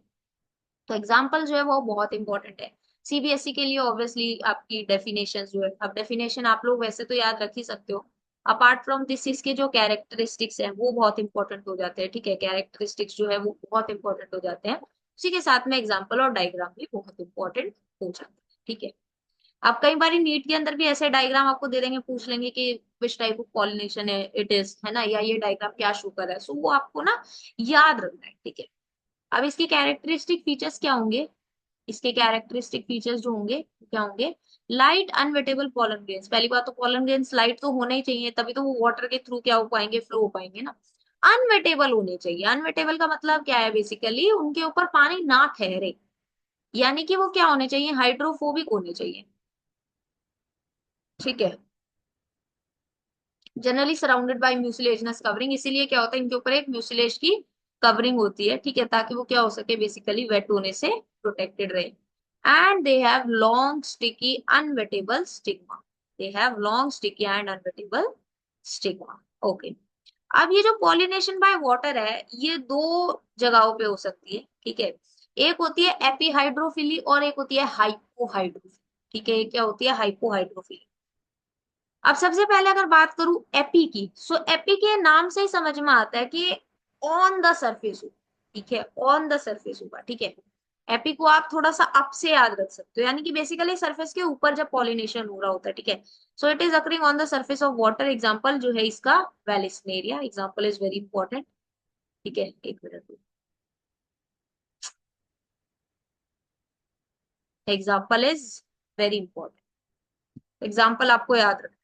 तो एग्जाम्पल जो है वो बहुत इंपॉर्टेंट है। सीबीएसई के लिए ऑब्वियसली आपकी डेफिनेशन जो है, अब डेफिनेशन आप लोग वैसे तो याद रख ही सकते हो, अपार्ट फ्रॉम दिस इसके जो कैरेक्टरिस्टिक्स हैं वो बहुत इंपॉर्टेंट हो जाते हैं, ठीक है। कैरेक्टरिस्टिक्स जो है वो बहुत इंपॉर्टेंट हो जाते हैं, उसी के साथ में एग्जाम्पल और डायग्राम भी बहुत इंपॉर्टेंट हो जाते हैं, ठीक है। आप कई बार नीट के अंदर भी ऐसे डायग्राम आपको दे देंगे, पूछ लेंगे कि विच टाइप ऑफ पॉलिनेशन है इट इज, है ना, या ये डायग्राम क्या शो कर रहा है, सो वो आपको ना याद रखना है, ठीक है। अब इसके कैरेक्टरिस्टिक फीचर्स क्या होंगे, इसके कैरेक्टरिस्टिक फीचर्स जो होंगे क्या होंगे, लाइट अनवेटेबल पॉलन ग्रेन्स। पहली बात तो पॉलन ग्रेन्स लाइट तो होना ही चाहिए, तभी तो वो वाटर के थ्रू क्या हो पाएंगे, फ्लो हो पाएंगे ना। अनवेटेबल होने चाहिए, अनवेटेबल का मतलब क्या है, बेसिकली उनके ऊपर पानी ना ठहरे, यानी कि वो क्या होने चाहिए, हाइड्रोफोबिक होने चाहिए, ठीक है। Generally surrounded by mucilaginous covering, इसीलिए क्या होता है इनके ऊपर एक म्यूसिलेज की कवरिंग होती है, ठीक है, ताकि वो क्या हो सके, बेसिकली वेट होने से प्रोटेक्टेड रहे। And they have long sticky unwettable stigma, they have long sticky and unwettable stigma, okay. अब ये जो पॉलिनेशन बाय वाटर है ये दो जगहों पे हो सकती है, ठीक है। एक होती है एपीहाइड्रोफिली और एक होती है हाइपोहाइड्रोफिली, ठीक है। ये क्या होती है, हाइपोहाइड्रोफिली। अब सबसे पहले अगर बात करूं एपी की, सो एपी के नाम से ही समझ में आता है कि ऑन द सरफेस हो, ठीक है, ऑन द सरफेस होगा, ठीक है। एपी को आप थोड़ा सा अप से याद रख सकते हो, यानी कि बेसिकली सरफेस के ऊपर जब पॉलिनेशन हो रहा होता है, ठीक है। So it is occurring on the surface of water, example जो है इसका Vallisneria, example is very important, ठीक है। एक minute, example is very important, example आपको याद रखना।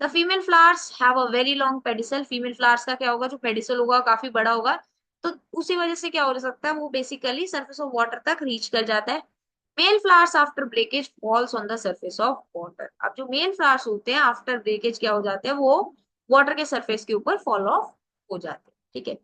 The female flowers have a very long pedicel, female flowers का क्या होगा, जो पेडिसल होगा काफी बड़ा होगा, तो उसी वजह से क्या हो सकता है, वो बेसिकली सरफेस ऑफ वाटर तक रीच कर जाता है। Male flowers after breakage falls on the surface of water, अब जो मेल फ्लावर्स होते हैं आफ्टर ब्रेकेज क्या हो जाते हैं, वो वाटर के सरफेस के ऊपर फॉल ऑफ हो जाते हैं, ठीक है।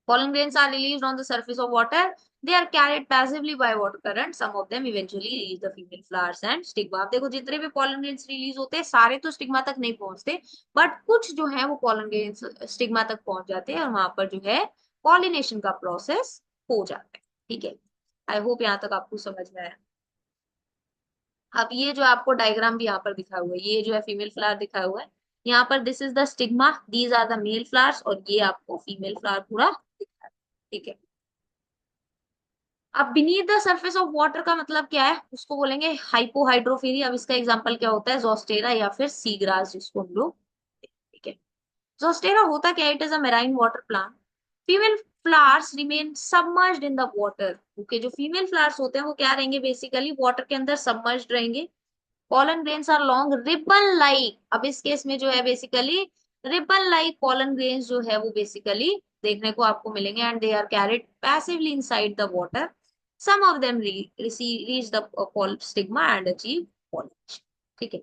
Pollen grains are released on the surface of water. They are carried passively by water current. Some of them eventually reach the female flowers and stigma. आप देखो जितने भी pollen grains रिलीज होते हैं सारे तो स्टिग्मा तक नहीं पहुंचते, बट कुछ जो है वो pollen grains स्टिग्मा तक पहुंच जाते हैं और वहां पर जो है पॉलिनेशन का प्रोसेस हो जाता है, ठीक है। आई होप यहाँ तक आपको समझ में आया। अब ये जो आपको डायग्राम भी यहाँ पर दिखा हुआ है, ये जो है फीमेल फ्लावर दिखा हुआ है, यहाँ पर this is the stigma, these are the male flowers, और ये आपको फीमेल फ्लावर पूरा दिखा है, ठीक है। अब beneath the surface of water का मतलब क्या है, उसको बोलेंगे हाइपोहाइड्रोफिली। अब इसका एग्जांपल क्या होता है, जोस्टेरा या फिर सीग्रास जिसको हम लोग, ठीक है। जोस्टेरा होता क्या है, it is a marine water plant. Female flowers remain submerged in the water, okay. जो फीमेल फ्लावर्स होते हैं वो क्या रहेंगे, बेसिकली वाटर के अंदर सबमर्ज्ड रहेंगे। pollen grains are long ribbon like, अब इस केस में जो है basically ribbon like pollen grains जो है वो बेसिकली देखने को आपको मिलेंगे, and they are carried passively inside the water. Some of them reach the stigma and achieve pollination, ठीक है।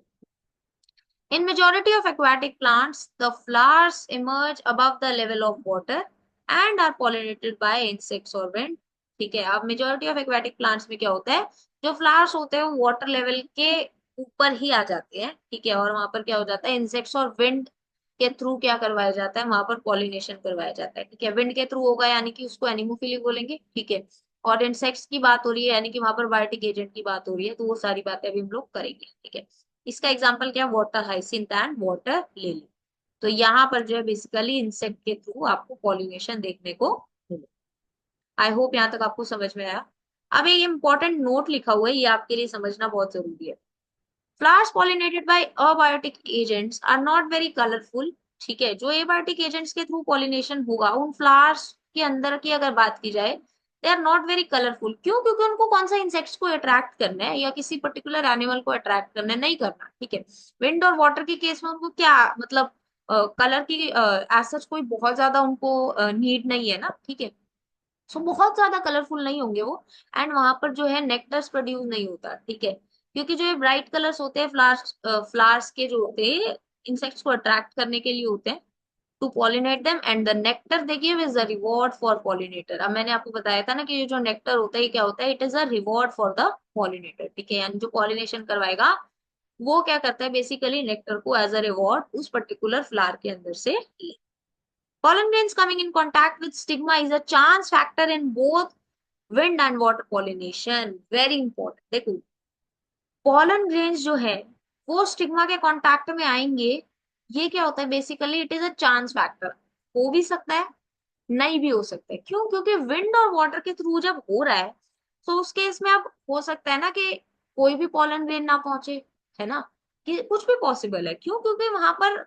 In majority of aquatic plants, the flowers emerge above the level of water and are pollinated by insects or wind, ठीक है। अब majority of aquatic plants में क्या होता है, जो फ्लावर्स होते हैं वो वाटर लेवल के ऊपर ही आ जाते हैं, ठीक है, और वहां पर क्या हो जाता है, इंसेक्ट्स और विंड के थ्रू क्या करवाया जाता है, वहां पर पॉलिनेशन करवाया जाता है, ठीक है। विंड के थ्रू होगा यानी कि उसको एनिमोफिली बोलेंगे, ठीक है। और इंसेक्ट्स की बात हो रही है यानी कि वहां पर बायोटिक एजेंट की बात हो रही है, तो वो सारी बातें अभी हम लोग करेंगे, ठीक है। इसका एग्जाम्पल क्या, water hyacinth and water lily. तो यहाँ पर जो है बेसिकली इंसेक्ट के थ्रू आपको पॉलिनेशन देखने को मिले। आई होप यहाँ तक आपको समझ में आया। अब एक इंपॉर्टेंट नोट लिखा हुआ है, ये आपके लिए समझना बहुत जरूरी है। Flowers pollinated by abiotic agents are not very colourful, ठीक है। जो एबायोटिक एजेंट्स के थ्रू पॉलिनेशन होगा उन फ्लावर्स के अंदर की अगर बात की जाए, they are not very colourful, क्यों, क्योंकि उनको कौन सा इंसेक्ट्स को अट्रैक्ट करना है या किसी पर्टिकुलर एनिमल को अट्रैक्ट करना है, नहीं करना, ठीक है। विंड और वाटर के केस में उनको क्या मतलब कलर की एज कोई बहुत ज्यादा उनको नीड नहीं है ना, ठीक है। सो बहुत ज्यादा कलरफुल नहीं होंगे वो, एंड वहां पर जो है नेक्टर्स प्रोड्यूस नहीं होता, ठीक है। क्योंकि जो ये ब्राइट कलर्स होते हैं फ्लावर्स, फ्लावर्स के जो होते हैं इंसेक्ट्स को अट्रैक्ट करने के लिए होते हैं, to pollinate them, and the nectar देखिए is the reward for pollinator. अब मैंने आपको बताया था ना कि ये जो नेक्टर होता है ये क्या होता है, it is a reward for the pollinator, ठीक है। यानी जो पॉलिनेशन करवाएगा वो क्या करता है बेसिकली नेक्टर को एज अ रिवॉर्ड उस पर्टिकुलर फ्लावर के अंदर से ले। Pollen grains coming in contact with stigma is a chance factor in both wind and water pollination. Very important. देखो pollen grains जो है वो स्टिग्मा के कांटेक्ट में आएंगे। ये क्या होता है basically it is a chance factor. हो भी सकता है, नहीं भी हो सकता है। क्यों? क्योंकि विंड और वाटर के थ्रू जब हो रहा है तो उस केस में अब हो सकता है ना कि कोई भी पॉलन ग्रेन ना पहुंचे, है ना, कि कुछ भी पॉसिबल है। क्यों? क्योंकि वहां पर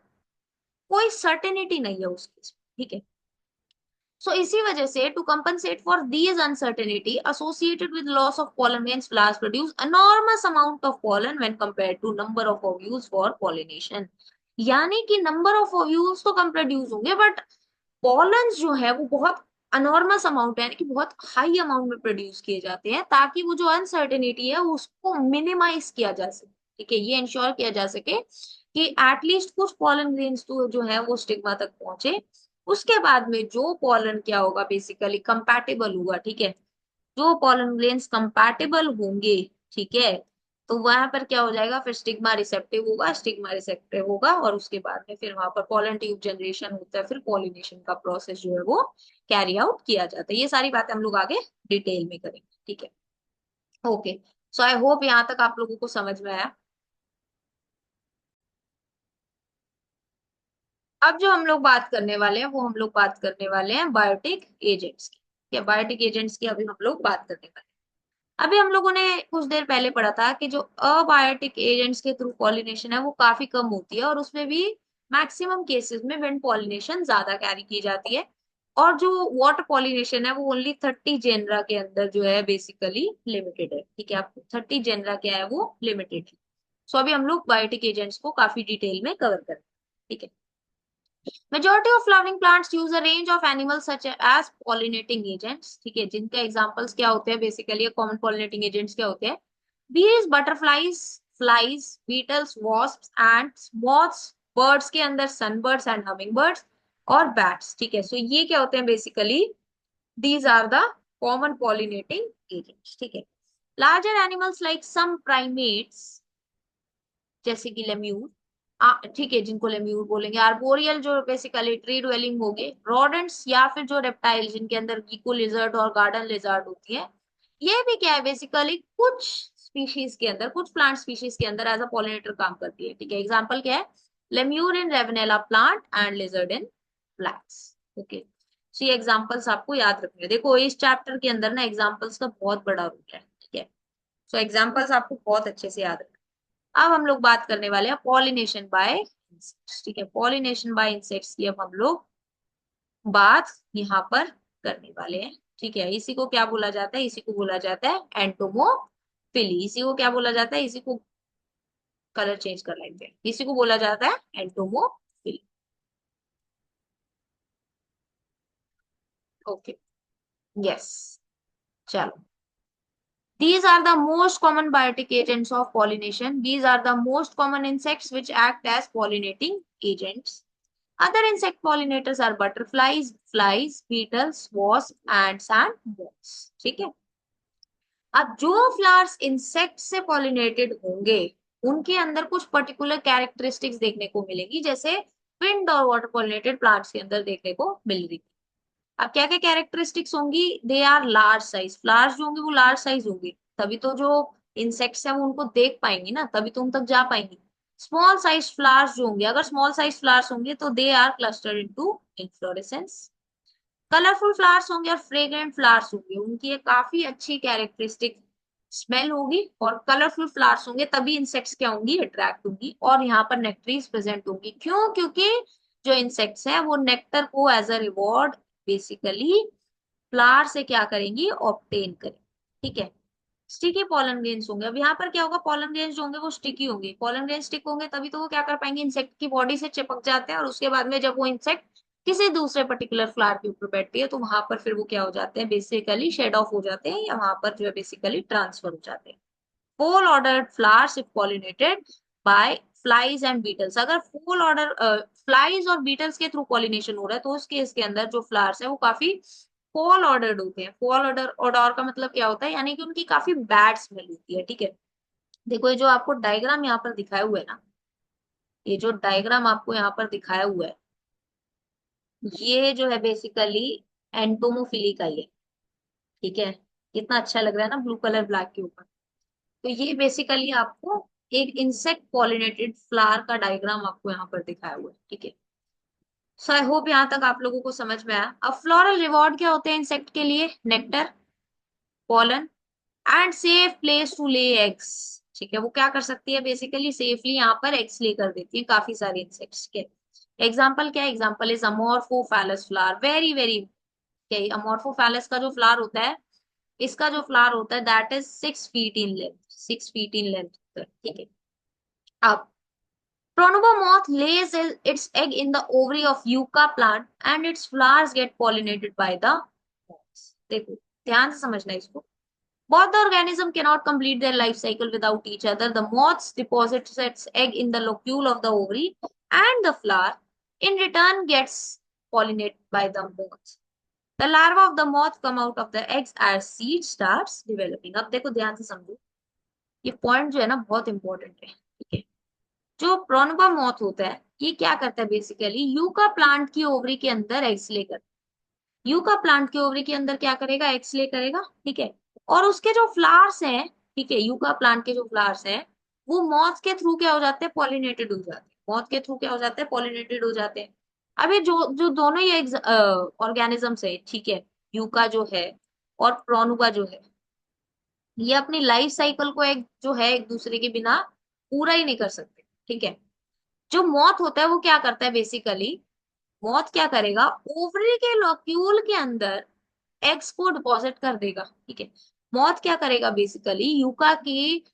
कोई सर्टेनिटी नहीं है उस केस में, ठीक है। सो इसी वजह से to compensate for these uncertainty associated with loss of pollen grains flowers produce enormous amount of pollen when compared to number of ovules for pollination। यानी कि नंबर ऑफ ओव्यूल्स तो कम प्रोड्यूस होंगे बट पॉलन्स जो है वो बहुत अनॉर्मस amount है, यानी कि बहुत हाई अमाउंट में प्रोड्यूस किए जाते हैं ताकि वो जो अनसर्टेनिटी है उसको मिनिमाइज किया जा सके। ठीक है, ये इंश्योर किया जा सके कि एटलीस्ट कुछ पॉलन ग्रेन्स तो जो है वो स्टिग्मा तक पहुंचे। उसके बाद में जो पॉलन क्या होगा बेसिकली कंपैटिबल होगा, ठीक है, जो पॉलन ग्रेन्स कंपैटिबल होंगे, ठीक है, तो वहां पर क्या हो जाएगा फिर स्टिग्मा रिसेप्टिव होगा, स्टिग्मा रिसेप्टिव होगा और उसके बाद में फिर वहां पर पॉलन ट्यूब जनरेशन होता है, फिर पॉलिनेशन का प्रोसेस जो है वो कैरी आउट किया जाता है। ये सारी बातें हम लोग आगे डिटेल में करेंगे, ठीक है। ओके, सो आई होप यहाँ तक आप लोगों को समझ में आया। अब जो हम लोग बात करने वाले हैं वो हम लोग बात करने वाले हैं बायोटिक एजेंट्स की। क्या बायोटिक एजेंट्स की अभी हम लोग बात करने वाले हैं। अभी हम लोगों ने कुछ देर पहले पढ़ा था कि जो अबायोटिक एजेंट्स के थ्रू पॉलिनेशन है वो काफी कम होती है और उसमें भी मैक्सिमम केसेस में विंड पॉलिनेशन ज्यादा कैरी की जाती है। और जो वाटर पॉलिनेशन है वो ओनली 30 जेनरा के अंदर जो है बेसिकली लिमिटेड है। ठीक है, आपको 30 जेनरा क्या है वो लिमिटेड है। सो अभी हम लोग बायोटिक एजेंट्स को काफी डिटेल में कवर करें, ठीक है। Majority of flowering plants use a range of animals such as pollinating agents। ठीक है, जिनके एग्जांपल्स क्या होते हैं बेसिकली कॉमन पॉलिनेटिंग एजेंट्स क्या होते हैं? Bees, butterflies, flies, beetles, wasps, ants, moths, birds के अंदर सनबर्ड्स एंड हमिंग बर्ड्स और बैट्स। ठीक है, सो ये क्या होते हैं basically these are the common pollinating agents, ठीक है। Larger animals like some primates जैसे कि लेम्यूर, ठीक है, जिनको लेम्यूर बोलेंगे, आर्बोरियल जो बेसिकली ट्री ड्वेलिंग हो गए, रोडेंट्स या फिर जो रेप्टाइल जिनके अंदर गीको लिजर्ड और गार्डन लिजर्ड होती है, ये भी क्या है बेसिकली कुछ स्पीशीज के अंदर, कुछ प्लांट स्पीशीज के अंदर एज अ पॉलिनेटर काम करती है। ठीक है, एग्जाम्पल क्या है? Lemur in Ravenala plant and lizard in flax. Okay, see examples आपको याद रखने हैं। देखो इस चैप्टर के अंदर ना एग्जाम्पल्स का बहुत बड़ा रोल है, ठीक है। सो एग्जाम्पल्स आपको बहुत अच्छे से याद रखना। अब हम लोग बात करने वाले हैं पॉलिनेशन बाय इंसेक्ट्स। ठीक है, पॉलिनेशन बाय इंसेक्ट्स की अब हम लोग बात यहाँ पर करने वाले हैं। ठीक है, इसी को क्या बोला जाता है? इसी को बोला जाता है एंटोमोफिली। इसी को क्या बोला जाता है? इसी को कलर चेंज कर लेते हैं, इसी को बोला जाता है एंटोमोफिली। ओके, यस, चलो। These are the most common biotic agents of pollination. These are the most common insects which act as pollinating agents. Other insect pollinators are butterflies, flies, beetles, wasps, ants and moths। ठीक है, अब जो flowers insect से pollinated होंगे उनके अंदर कुछ particular characteristics देखने को मिलेगी, जैसे विंड और वाटर पॉलिनेटेड प्लांट्स के अंदर देखने को मिल रही। अब क्या क्या कैरेक्टरिस्टिक्स होंगी? They are large size, flowers जो होंगे वो लार्ज साइज होंगे, तभी तो जो इंसेक्ट्स हैं वो उनको देख पाएंगी ना, तभी तो उन तक जा पाएंगी। स्मॉल साइज फ्लावर्स जो होंगे, अगर स्मॉल साइज फ्लावर्स होंगे तो they are clustered into inflorescence. Colourful flowers होंगे और फ्रेग्रेंट फ्लावर्स होंगे, उनकी एक काफी अच्छी कैरेक्टरिस्टिक स्मेल होगी। और कलरफुल फ्लावर्स होंगे तभी इंसेक्ट्स क्या होंगी? अट्रैक्ट होंगी और यहाँ पर नेक्टरीज प्रेजेंट होंगी। क्यों? क्योंकि जो इंसेक्ट्स हैं वो नेक्टर को as a reward basically flower से क्या करेंगी? ऑब्टेन करेंगे, ठीक है। स्टिकी पॉलन ग्रेन्स होंगे। अब यहाँ पर क्या होगा? पॉलन ग्रेन्स जो होंगे वो स्टिकी होंगे। पॉलन ग्रेन स्टिक होंगे तभी तो वो क्या कर पाएंगे? इंसेक्ट की बॉडी से चिपक जाते हैं और उसके बाद में जब वो इंसेक्ट किसी दूसरे पर्टिकुलर फ्लावर के ऊपर बैठती है तो वहां पर फिर वो क्या हो जाते हैं? बेसिकली शेड ऑफ हो जाते हैं या वहां पर जो है बेसिकली ट्रांसफर हो जाते हैं। Foul odour flowers if pollinated by flies and beetles. अगर फुल ऑर्डर फ्लाइज और बीटल्स के थ्रू पॉलिनेशन हो रहा है तो उस केस के अंदर जो फ्लावर्स है वो काफी फॉल ऑर्डर्ड होते हैं। फॉल ऑर्डर ऑर्डर का मतलब क्या होता है? यानी कि उनकी काफी बैड स्मेल होती है, ठीक है। देखो ये जो आपको डायग्राम यहाँ पर दिखाया हुआ है ना, ये जो डायग्राम आपको यहाँ पर दिखाया हुआ है, ये जो है बेसिकली एंटोमोफिली का ही है। ठीक है, कितना अच्छा लग रहा है ना ब्लू कलर ब्लैक के ऊपर। तो ये बेसिकली आपको एक इंसेक्ट पॉलिनेटेड फ्लावर का डायग्राम आपको यहाँ पर दिखाया हुआ है। ठीक है, सो आई होप यहाँ तक आप लोगों को समझ में आया। अब फ्लोरल रिवॉर्ड क्या होते हैं इंसेक्ट के लिए? Nectar, pollen and safe place to lay eggs. ठीक है, वो क्या कर सकती है बेसिकली, सेफली यहाँ पर एग्स ले कर देती है काफी सारे इंसेक्ट्स के। एग्जाम्पल क्या है? Example is Amorphophallus flower, very very. Amorphophallus का जो फ्लावर होता है, इसका जो फ्लावर होता है that is 6 feet in length, 6 feet in length. ठीक है, अब Pronuba moth lays its egg in the ovary of yucca plant and its flowers get pollinated by the moths. देखो ध्यान से समझना इसको। Both the organism cannot complete their life cycle without each other. The moth deposits its egg in the locule of the ovary and the flower in return gets pollinated by the moths. The larva of the moth come out of the eggs as seed starts developing. अब देखो ध्यान से समझो, ये point जो है ना बहुत इंपॉर्टेंट है। ठीक है, जो प्रोनबा मॉथ होता है ये क्या करता है बेसिकली, यूका प्लांट की ओवरी के अंदर एग्स ले कर, यूका प्लांट की ओवरी के अंदर क्या करेगा, एग्स ले करेगा। ठीक है, और उसके जो फ्लावर्स हैं, ठीक है, यूका प्लांट के जो फ्लावर्स हैं, वो मॉथ के थ्रू क्या हो जाते हैं, पॉलिनेटेड हो जाते हैं। मॉथ के थ्रू क्या हो जाते हैं, पॉलिनेटेड हो जाते हैं। अब ये जो जो दोनों ये ऑर्गेनिजम्स है, ठीक है, यूका जो है और प्रोनुबा जो है, ये अपनी लाइफ साइकिल को एक जो है एक दूसरे के बिना पूरा ही नहीं कर सकते। ठीक है, जो मॉथ होता है वो क्या करता है बेसिकली, मॉथ क्या करेगा, ओवरी के लॉक्यूल के अंदर एग्स को डिपॉजिट कर देगा। ठीक है, मॉथ क्या करेगा बेसिकली, यूका की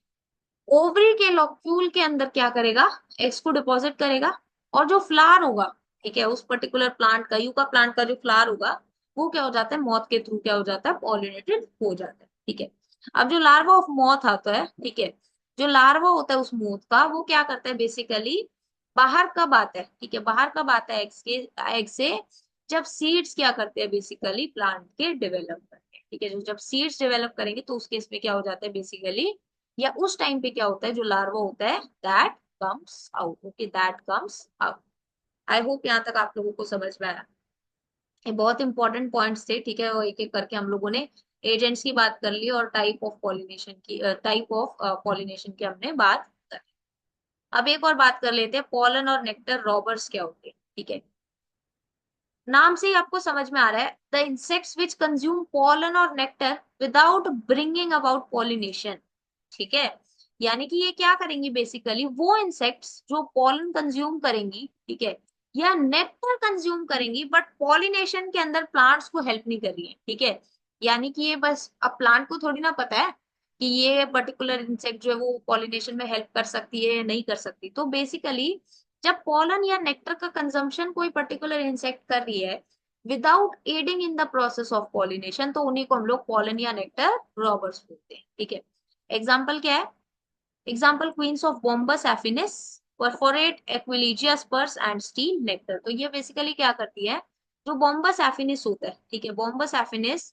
ओवरी के लॉक्यूल के अंदर क्या करेगा, एग्स को डिपॉजिट करेगा। और जो फ्लावर होगा, ठीक है, उस पर्टिकुलर प्लांट का, यूका प्लांट का जो फ्लावर होगा, वो क्या हो जाता है, मॉथ के थ्रू क्या हो जाता है, पॉलिनेटेड हो जाता है। ठीक है, अब जो लार्वा ऑफ मॉथ आता है, ठीक है, जो लार्वा होता है उस मोथ का, वो क्या करता है बेसिकली, बाहर कब आता है, ठीक है, बाहर कब आता है एग्स के, एग से, जब सीड्स क्या करते हैं बेसिकली, प्लांट के डेवलप करते हैं। ठीक है, जब सीड्स डेवलप करेंगे तो उस केस में क्या हो जाता है बेसिकली, या उस टाइम पे क्या होता है, जो लार्वा होता है that comes out. Okay, that comes out. I hope यहाँ तक आप लोगों को समझ में आया। ये बहुत इंपॉर्टेंट पॉइंट्स थे। ठीक है, और एक एक करके हम लोगों ने एजेंट्स की बात कर ली और टाइप ऑफ पॉलिनेशन की, टाइप ऑफ पॉलिनेशन की हमने बात कर ली। अब एक और बात कर लेते हैं, पॉलन और नेक्टर रॉबर्स क्या होते हैं। ठीक है, नाम से ही आपको समझ में आ रहा है, the insects which consume pollen और nectar without bringing about pollination. ठीक है, यानी कि ये क्या करेंगी बेसिकली, वो इंसेक्ट्स जो पॉलन कंज्यूम करेंगी, ठीक है, या नेक्टर कंज्यूम करेंगी, बट पॉलिनेशन के अंदर प्लांट्स को हेल्प नहीं कर रही है। ठीक है, यानी कि ये बस, अब प्लांट को थोड़ी ना पता है कि ये पर्टिकुलर इंसेक्ट जो है वो पॉलिनेशन में हेल्प कर सकती है या नहीं कर सकती। तो बेसिकली जब पॉलन या नेक्टर का कंजम्पशन कोई पर्टिकुलर इंसेक्ट कर रही है without adding in the process of pollination, तो उन्हीं को हम लोग पॉलन या नेक्टर रॉबर्स बोलते हैं। ठीक है, एग्जाम्पल क्या है, example queens of Bombus affinis, perforate Aquilegia spurs and steal nectar. तो ये बेसिकली क्या करती है, जो बॉम्बस एफिनिस होता है, ठीक है, बॉम्बस एफिनिस,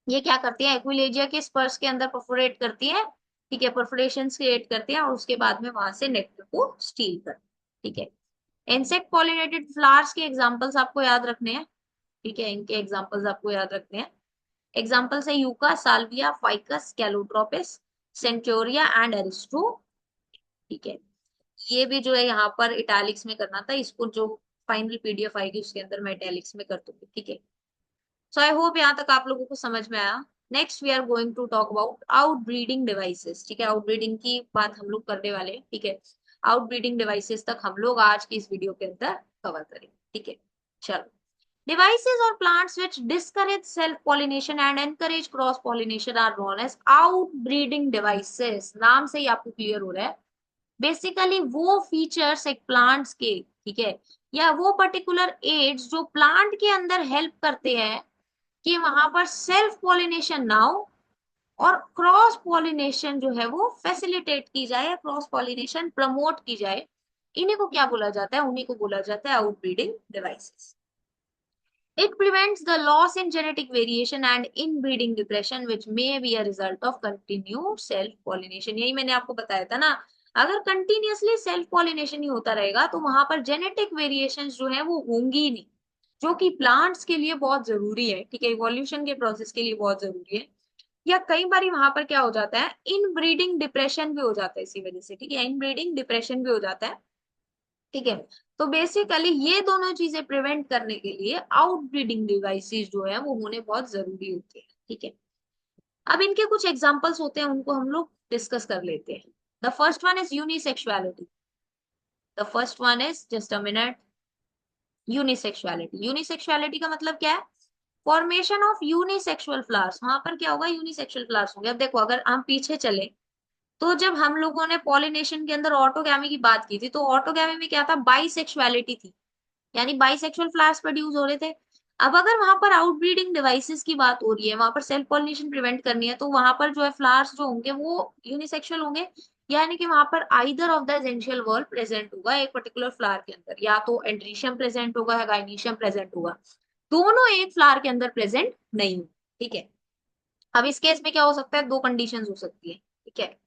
ये क्या करती है, एक्विलेजिया के स्पर्स के अंदर परफोरेट करती है। ठीक है, परफोरेशन क्रिएट करती है और उसके बाद में वहां से नेक्टर को स्टील करती है। ठीक है, इंसेक्ट पॉलिनेटेड फ्लावर्स के एग्जांपल्स आपको याद रखने हैं। ठीक है, इनके एग्जांपल्स आपको याद रखने हैं। एग्जांपल्स है Yucca, Salvia, Ficus, Calotropis, Centaurea and Aristo. ठीक है, ये भी जो है यहाँ पर इटैलिक्स में करना था, इसको जो फाइनल पीडीएफ आएगी उसके अंदर मैं इटैलिक्स में कर दूंगी। ठीक है, सो आई होप यहाँ तक आप लोगों को समझ में आया। Next we are going to talk about outbreeding devices. ठीक है, आउट ब्रीडिंग की बात हम लोग करने वाले हैं। ठीक है, आउट ब्रीडिंग डिवाइसेस तक हम लोग आज की इस वीडियो के अंदर कवर करेंगे। ठीक है, चलो, डिवाइसेस और plants which discourage self pollination and encourage cross pollination are known as outbreeding devices। नाम से ही आपको क्लियर हो रहा है, बेसिकली वो फीचर्स एक प्लांट्स के, ठीक है, या वो पर्टिकुलर एड्स जो प्लांट के अंदर हेल्प करते हैं कि वहां पर सेल्फ पॉलिनेशन ना हो और क्रॉस पॉलिनेशन जो है वो फैसिलिटेट की जाए या क्रॉस पॉलिनेशन प्रमोट की जाए, इन्हीं को क्या बोला जाता है, उन्हीं को बोला जाता है outbreeding devices. It prevents the loss in genetic variation and inbreeding depression, which may be a result of continued self pollination. यही मैंने आपको बताया था ना, अगर कंटिन्यूअसली सेल्फ पॉलिनेशन ही होता रहेगा तो वहां पर जेनेटिक वेरिएशंस जो है वो होंगी ही नहीं, जो कि प्लांट्स के लिए बहुत जरूरी है, ठीक है, इवोल्यूशन के प्रोसेस के लिए बहुत जरूरी है। या कई बार वहां पर क्या हो जाता है, इनब्रीडिंग डिप्रेशन भी हो जाता है इसी वजह से, ठीक है, इनब्रीडिंग डिप्रेशन भी हो जाता है, ठीक है। तो बेसिकली ये दोनों चीजें प्रिवेंट करने के लिए आउटब्रीडिंग डिवाइसेस जो है वो होने बहुत जरूरी होते हैं, ठीक है। अब इनके कुछ एग्जांपल्स होते हैं, उनको हम लोग डिस्कस कर लेते हैं। The first one is unisexuality. The first one is, just a minute, unisexuality. Unisexuality का मतलब क्या है? Formation of unisexual flowers. वहां पर क्या होगा, यूनिसेक्सुअल फ्लावर्स होंगे। अब देखो, अगर हम पीछे चले तो जब हम लोगों ने पॉलिनेशन के अंदर ऑटोगैमी की बात की थी, तो ऑटोगैमी में क्या था, बाइसेक्सुअलिटी थी, यानी बाइसेक्सुअल फ्लावर्स प्रोड्यूस हो रहे थे। अब अगर वहां पर आउटब्रीडिंग डिवाइसेस की बात हो रही है, वहां पर सेल्फ पॉलिनेशन प्रिवेंट करनी है, तो वहां पर जो है फ्लावर्स जो होंगे वो यूनिसेक्सुअल होंगे, यानी कि वहां पर either of the essential word present होगा एक पर्टिकुलर फ्लावर के अंदर, या तो एंड्रीशियम प्रेजेंट होगा या गाइनीशियम प्रेजेंट होगा, दोनों एक फ्लावर के अंदर प्रेजेंट नहीं हो, ठीक है। अब इस केस में क्या हो सकता है, दो कंडीशन हो सकती है, ठीक है।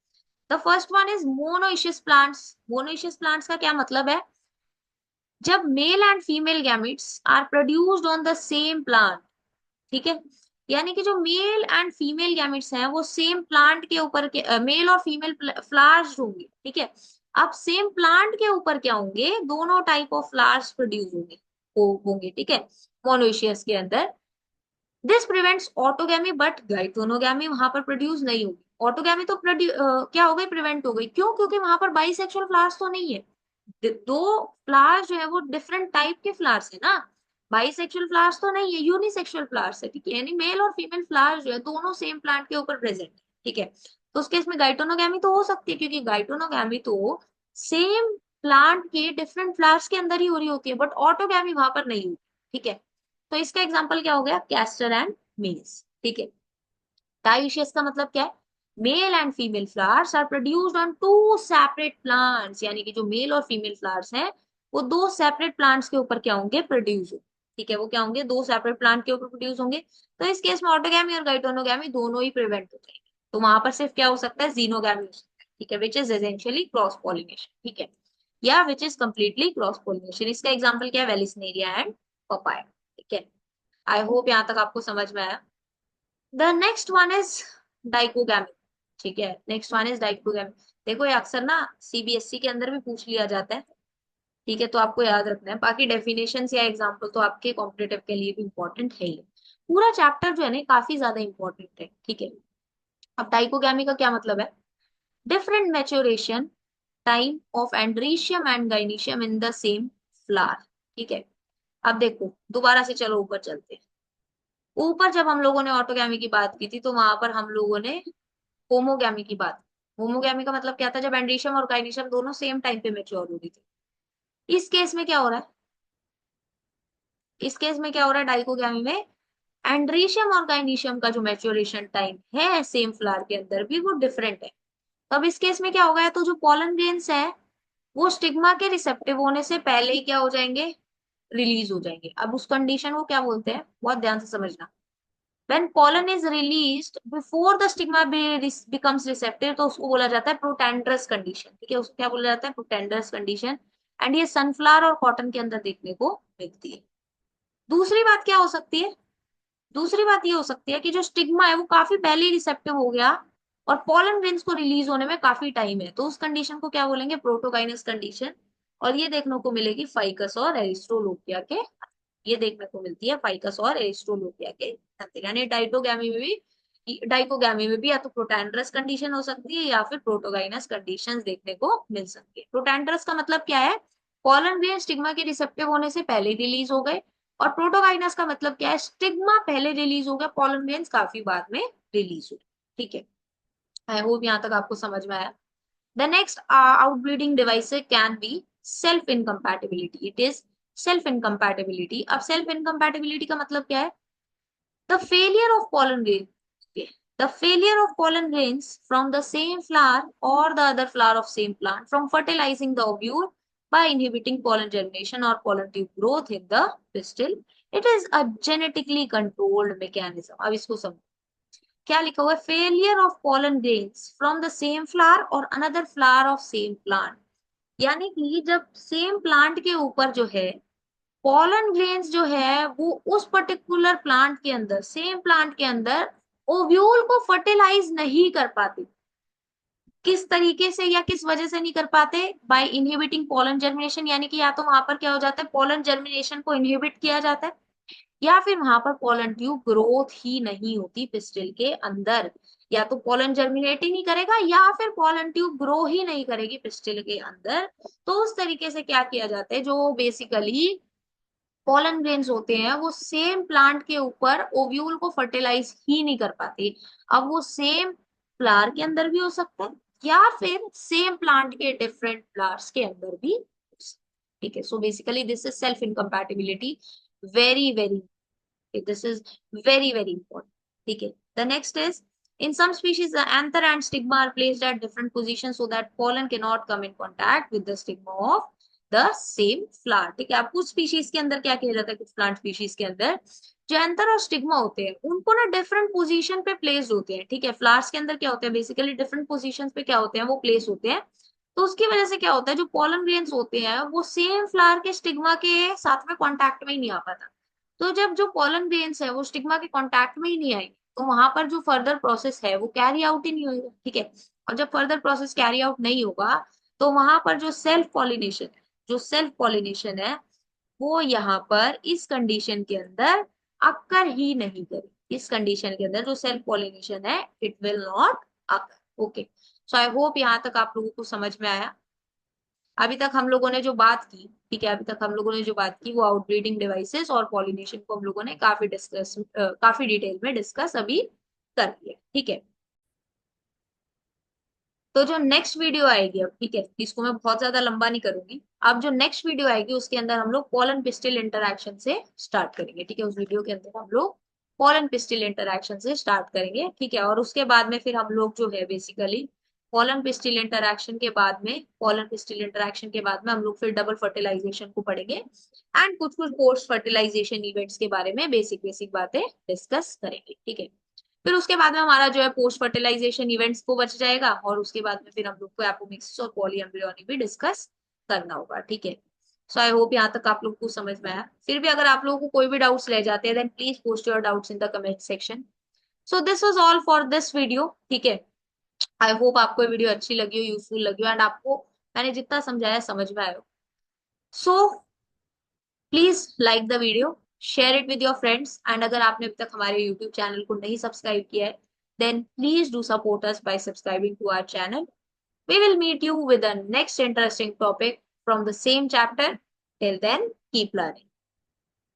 The first one is monoecious plants. Monoecious plants का क्या मतलब है, जब male and female gametes are produced on the same plant, ठीक है, यानी कि जो मेल एंड फीमेल गैमेट्स हैं वो सेम प्लांट के ऊपर के मेल और फीमेल फ्लावर्स होंगे, ठीक है। अब सेम प्लांट के ऊपर क्या होंगे, दोनों टाइप ऑफ फ्लावर्स प्रोड्यूस होंगे, होंगे, ठीक है, मोनोइशियस के अंदर। दिस प्रिवेंट्स ऑटोगैमी, बट गाइटोनोगैमी वहां पर प्रोड्यूस नहीं होगी। ऑटोगैमी तो क्या हो गई, प्रिवेंट हो गई, क्यों? क्योंकि वहां पर बाइसेक्सुअल फ्लावर्स तो नहीं है। दो फ्लावर्स जो है वो डिफरेंट टाइप के फ्लावर्स है ना, बाइसेक्सुअल फ्लावर्स तो नहीं है, यूनिसेक्सुअल फ्लावर्स है, ठीक है, यानी मेल और फीमेल फ्लावर्स जो है दोनों सेम प्लांट के ऊपर प्रेजेंट है, ठीक है। तो उसके इसमें गाइटोनोगैमी तो हो सकती है, क्योंकि गाइटोनोगैमी तो सेम प्लांट के डिफरेंट फ्लावर्स के अंदर ही हो रही होती है, बट ऑटोगैमी वहां पर नहीं होती, ठीक है। तो इसका एग्जाम्पल क्या हो गया, कैस्टर एंड मेस, ठीक है। डायोसियस का मतलब क्या है, male and female flowers are produced on two separate plants, यानी कि जो मेल और फीमेल फ्लावर्स हैं वो दो सेपरेट प्लांट्स के ऊपर क्या होंगे, प्रोड्यूस होंगे, ठीक है, वो क्या होंगे, दो सेपरेट प्लांट के ऊपर प्रोड्यूस होंगे। तो इस केस में ऑटोगैमी और गाइटोनोगैमी दोनों ही प्रिवेंट हो जाएंगे, तो वहां पर सिर्फ क्या हो सकता है, जीनोगैमी हो सकता है, ठीक है, which is essentially cross pollination, ठीक है, या which is completely cross pollination. इसका एग्जाम्पल क्या है, वेलिस्नेरिया एंड पपाया, ठीक है। आई होप यहाँ तक आपको समझ में आया। The next one is dichogamy, ठीक है, नेक्स्ट वन इज डाइकोगैमी। देखो ये अक्सर ना सीबीएसई के अंदर भी पूछ लिया जाता है, ठीक है, तो आपको याद रखना है। बाकी डेफिनेशन या एग्जाम्पल तो आपके कॉम्पिटेटिव के लिए भी इंपॉर्टेंट है ही। पूरा चैप्टर जो है ना काफी ज्यादा इंपॉर्टेंट है, ठीक है। अब डाइकोगैमी का क्या मतलब है, different maturation time of androecium and gynoecium in the same flower, ठीक है। अब देखो दोबारा से चलो ऊपर चलते हैं। ऊपर जब हम लोगों ने ऑटोगैमी की बात की थी तो वहां पर हम लोगों ने होमोगैमी की बात, होमोगैमी का मतलब क्या था, जब एंड्रीशियम और गाइनीशियम दोनों सेम टाइम पे मेच्योर हो रही थी। इस केस में क्या हो रहा है, इस केस में क्या हो रहा है, डाइकोगैमी में एंड्रीशियम और गाइनीशियम का जो मैच्योरेशन टाइम है सेम फ्लावर के अंदर भी वो डिफरेंट है। तो अब इस केस में क्या होगा, तो जो पॉलन ग्रेन्स है वो स्टिग्मा के रिसेप्टिव होने से पहले ही क्या हो जाएंगे, रिलीज हो जाएंगे। अब उस कंडीशन को क्या बोलते हैं, बहुत ध्यान से समझना। When pollen is released before the stigma becomes receptive, तो उसको बोला जाता है प्रोटेंडरस कंडीशन, ठीक है, उसको क्या बोला जाता है, प्रोटेंडरस कंडीशन। एंड ये सनफ्लावर और कॉटन के अंदर देखने को मिलती है। दूसरी बात क्या हो सकती है, दूसरी बात ये हो सकती है कि जो स्टिग्मा है वो काफी पहले रिसेप्टिव हो गया और पॉलन ग्रेन्स को रिलीज होने में काफी टाइम है, तो उस कंडीशन को क्या बोलेंगे, प्रोटोकाइनस कंडीशन। और ये देखने को मिलेगी फाइकस और एरिस्ट्रोलोकिया के, ये देखने को मिलती है फाइकस और एरिस्ट्रोलोकिया के अंदर। यानी डाइकोगैमी में भी या तो प्रोटैंडरस कंडीशन हो सकती है या फिर प्रोटोगाइनस कंडीशंस देखने को मिल सकती है। प्रोटैंडरस का मतलब क्या है, पॉलन ग्रेन स्टिग्मा के रिसेप्टिव होने से पहले रिलीज हो गए, और प्रोटोगाइनस का मतलब क्या है, स्टिग्मा पहले रिलीज हो गया, पॉलन ग्रेन्स काफी बाद में रिलीज हुए, ठीक है। आई होप यहाँ तक आपको समझ में आया। The next outbreeding device can be self incompatibility. It is self incompatibility. अब self incompatibility का मतलब क्या है, the failure of pollen grain, okay, the failure of pollen grains from the same flower or the other flower of same plant from fertilizing the ovule by inhibiting pollen germination or pollen tube growth in the pistil. It is a genetically controlled mechanism. अब इसको समझो क्या लिखा हुआ है, failure of pollen grains from the same flower or another flower of same plant. यानी कि जब सेम प्लांट के ऊपर जो है पॉलन ग्रेन्स जो है वो उस पर्टिकुलर प्लांट के अंदर, सेम प्लांट के अंदर ओव्यूल को फर्टिलाइज नहीं कर पाते। किस तरीके से या किस वजह से नहीं कर पाते? बाय इनहिबिटिंग पॉलन जर्मिनेशन, यानी कि या तो वहां पर क्या हो जाता है, पॉलन जर्मिनेशन को इनहिबिट किया जाता है, या फिर वहां पर पॉलन ट्यूब ग्रोथ ही नहीं होती पिस्टिल के अंदर। या तो पॉलन जर्मिनेट ही नहीं करेगा या फिर पॉलन ट्यूब ग्रो ही नहीं करेगी पिस्टिल के अंदर। तो उस तरीके से क्या किया जाता है, जो बेसिकली पॉलन ग्रेन्स होते हैं वो सेम प्लांट के ऊपर ओव्यूल को फर्टिलाइज ही नहीं कर पाते। अब वो सेम फ्लावर के अंदर भी हो सकता है या फिर सेम प्लांट के डिफरेंट फ्लावर्स के अंदर भी हो सकता है। ठीक है, so basically this is self incompatibility, very very, this is very very important. ठीक है, the next is in some species the anther and stigma are placed at different positions so that pollen cannot come in contact with the stigma of the same flower. ठीक है, अब कुछ species के अंदर क्या किया जाता है, कुछ प्लांट स्पीशीज के अंदर जो एंथर और स्टिग्मा होते हैं उनको ना डिफरेंट पोजीशन पे प्लेस होते हैं। ठीक है, फ्लावर्स के अंदर क्या होता है, बेसिकली डिफरेंट पोजीशन पे क्या होते हैं, वो प्लेस होते हैं। तो उसकी वजह से क्या होता है, जो पॉलन ग्रेन्स होते हैं वो सेम फ्लावर के स्टिग्मा के साथ में कॉन्टैक्ट में ही नहीं आ पाता। तो जब जो पॉलन ग्रेन्स है वो स्टिग्मा के कॉन्टैक्ट में ही नहीं आएंगे तो वहां पर जो फर्दर प्रोसेस है वो कैरी आउट ही नहीं होगा। ठीक है, और जब फर्दर प्रोसेस कैरी आउट नहीं होगा तो वहां पर जो सेल्फ पॉलिनेशन, जो सेल्फ पॉलिनेशन है वो यहाँ पर इस कंडीशन के अंदर अक्कर ही नहीं करेगी। इस कंडीशन के अंदर जो सेल्फ पॉलिनेशन है it will not occur. Okay, so I hope यहाँ तक आप लोगों को समझ में आया। अभी तक हम लोगों ने जो बात की, ठीक है, अभी तक हम लोगों ने जो बात की वो आउटब्रीडिंग डिवाइसेस और पॉलिनेशन को हम लोगों ने काफी डिटेल में डिस्कस अभी कर लिया। ठीक है, तो जो नेक्स्ट वीडियो आएगी अब, ठीक है, इसको मैं बहुत ज्यादा लंबा नहीं करूंगी। अब जो नेक्स्ट वीडियो आएगी उसके अंदर हम लोग पोलन पिस्टिल इंटरैक्शन से स्टार्ट करेंगे। ठीक है, उस वीडियो के अंदर हम लोग पोलन पिस्टिल इंटरैक्शन से स्टार्ट करेंगे। ठीक है, और उसके बाद में फिर हम लोग जो है बेसिकली पोलन पिस्टिल इंटरैक्शन के बाद में, पोलन पिस्टिल इंटरैक्शन के बाद में हम लोग फिर डबल फर्टिलाइजेशन को पढ़ेंगे एंड कुछ कुछ पोस्ट फर्टिलाइजेशन इवेंट्स के बारे में बेसिक बेसिक बातें डिस्कस करेंगे। ठीक है, फिर उसके बाद में हमारा जो है पोस्ट फर्टिलाइजेशन इवेंट्स को बच जाएगा और उसके बाद में फिर हम लोग को एपोमिक्सिस और पॉलीएम्ब्रियोनी भी डिस्कस करना होगा। ठीक है, सो आई होप यहाँ तक आप लोग को समझ में आया। फिर भी अगर आप लोगों को कोई भी डाउट्स रह जाते हैं then please post your doubts in the comment section. So this was all for this video. ठीक है, आई होप आपको ये वीडियो अच्छी लगी हो, यूजफुल लगी हो एंड आपको मैंने जितना समझाया समझ में आया हो। So please like the video, share it with your friends and अगर आपने अभी तक हमारे यूट्यूब चैनल को नहीं सब्सक्राइब किया है then please do support us by subscribing to our channel. We will meet you with the next interesting topic from the same chapter. Till then, keep learning.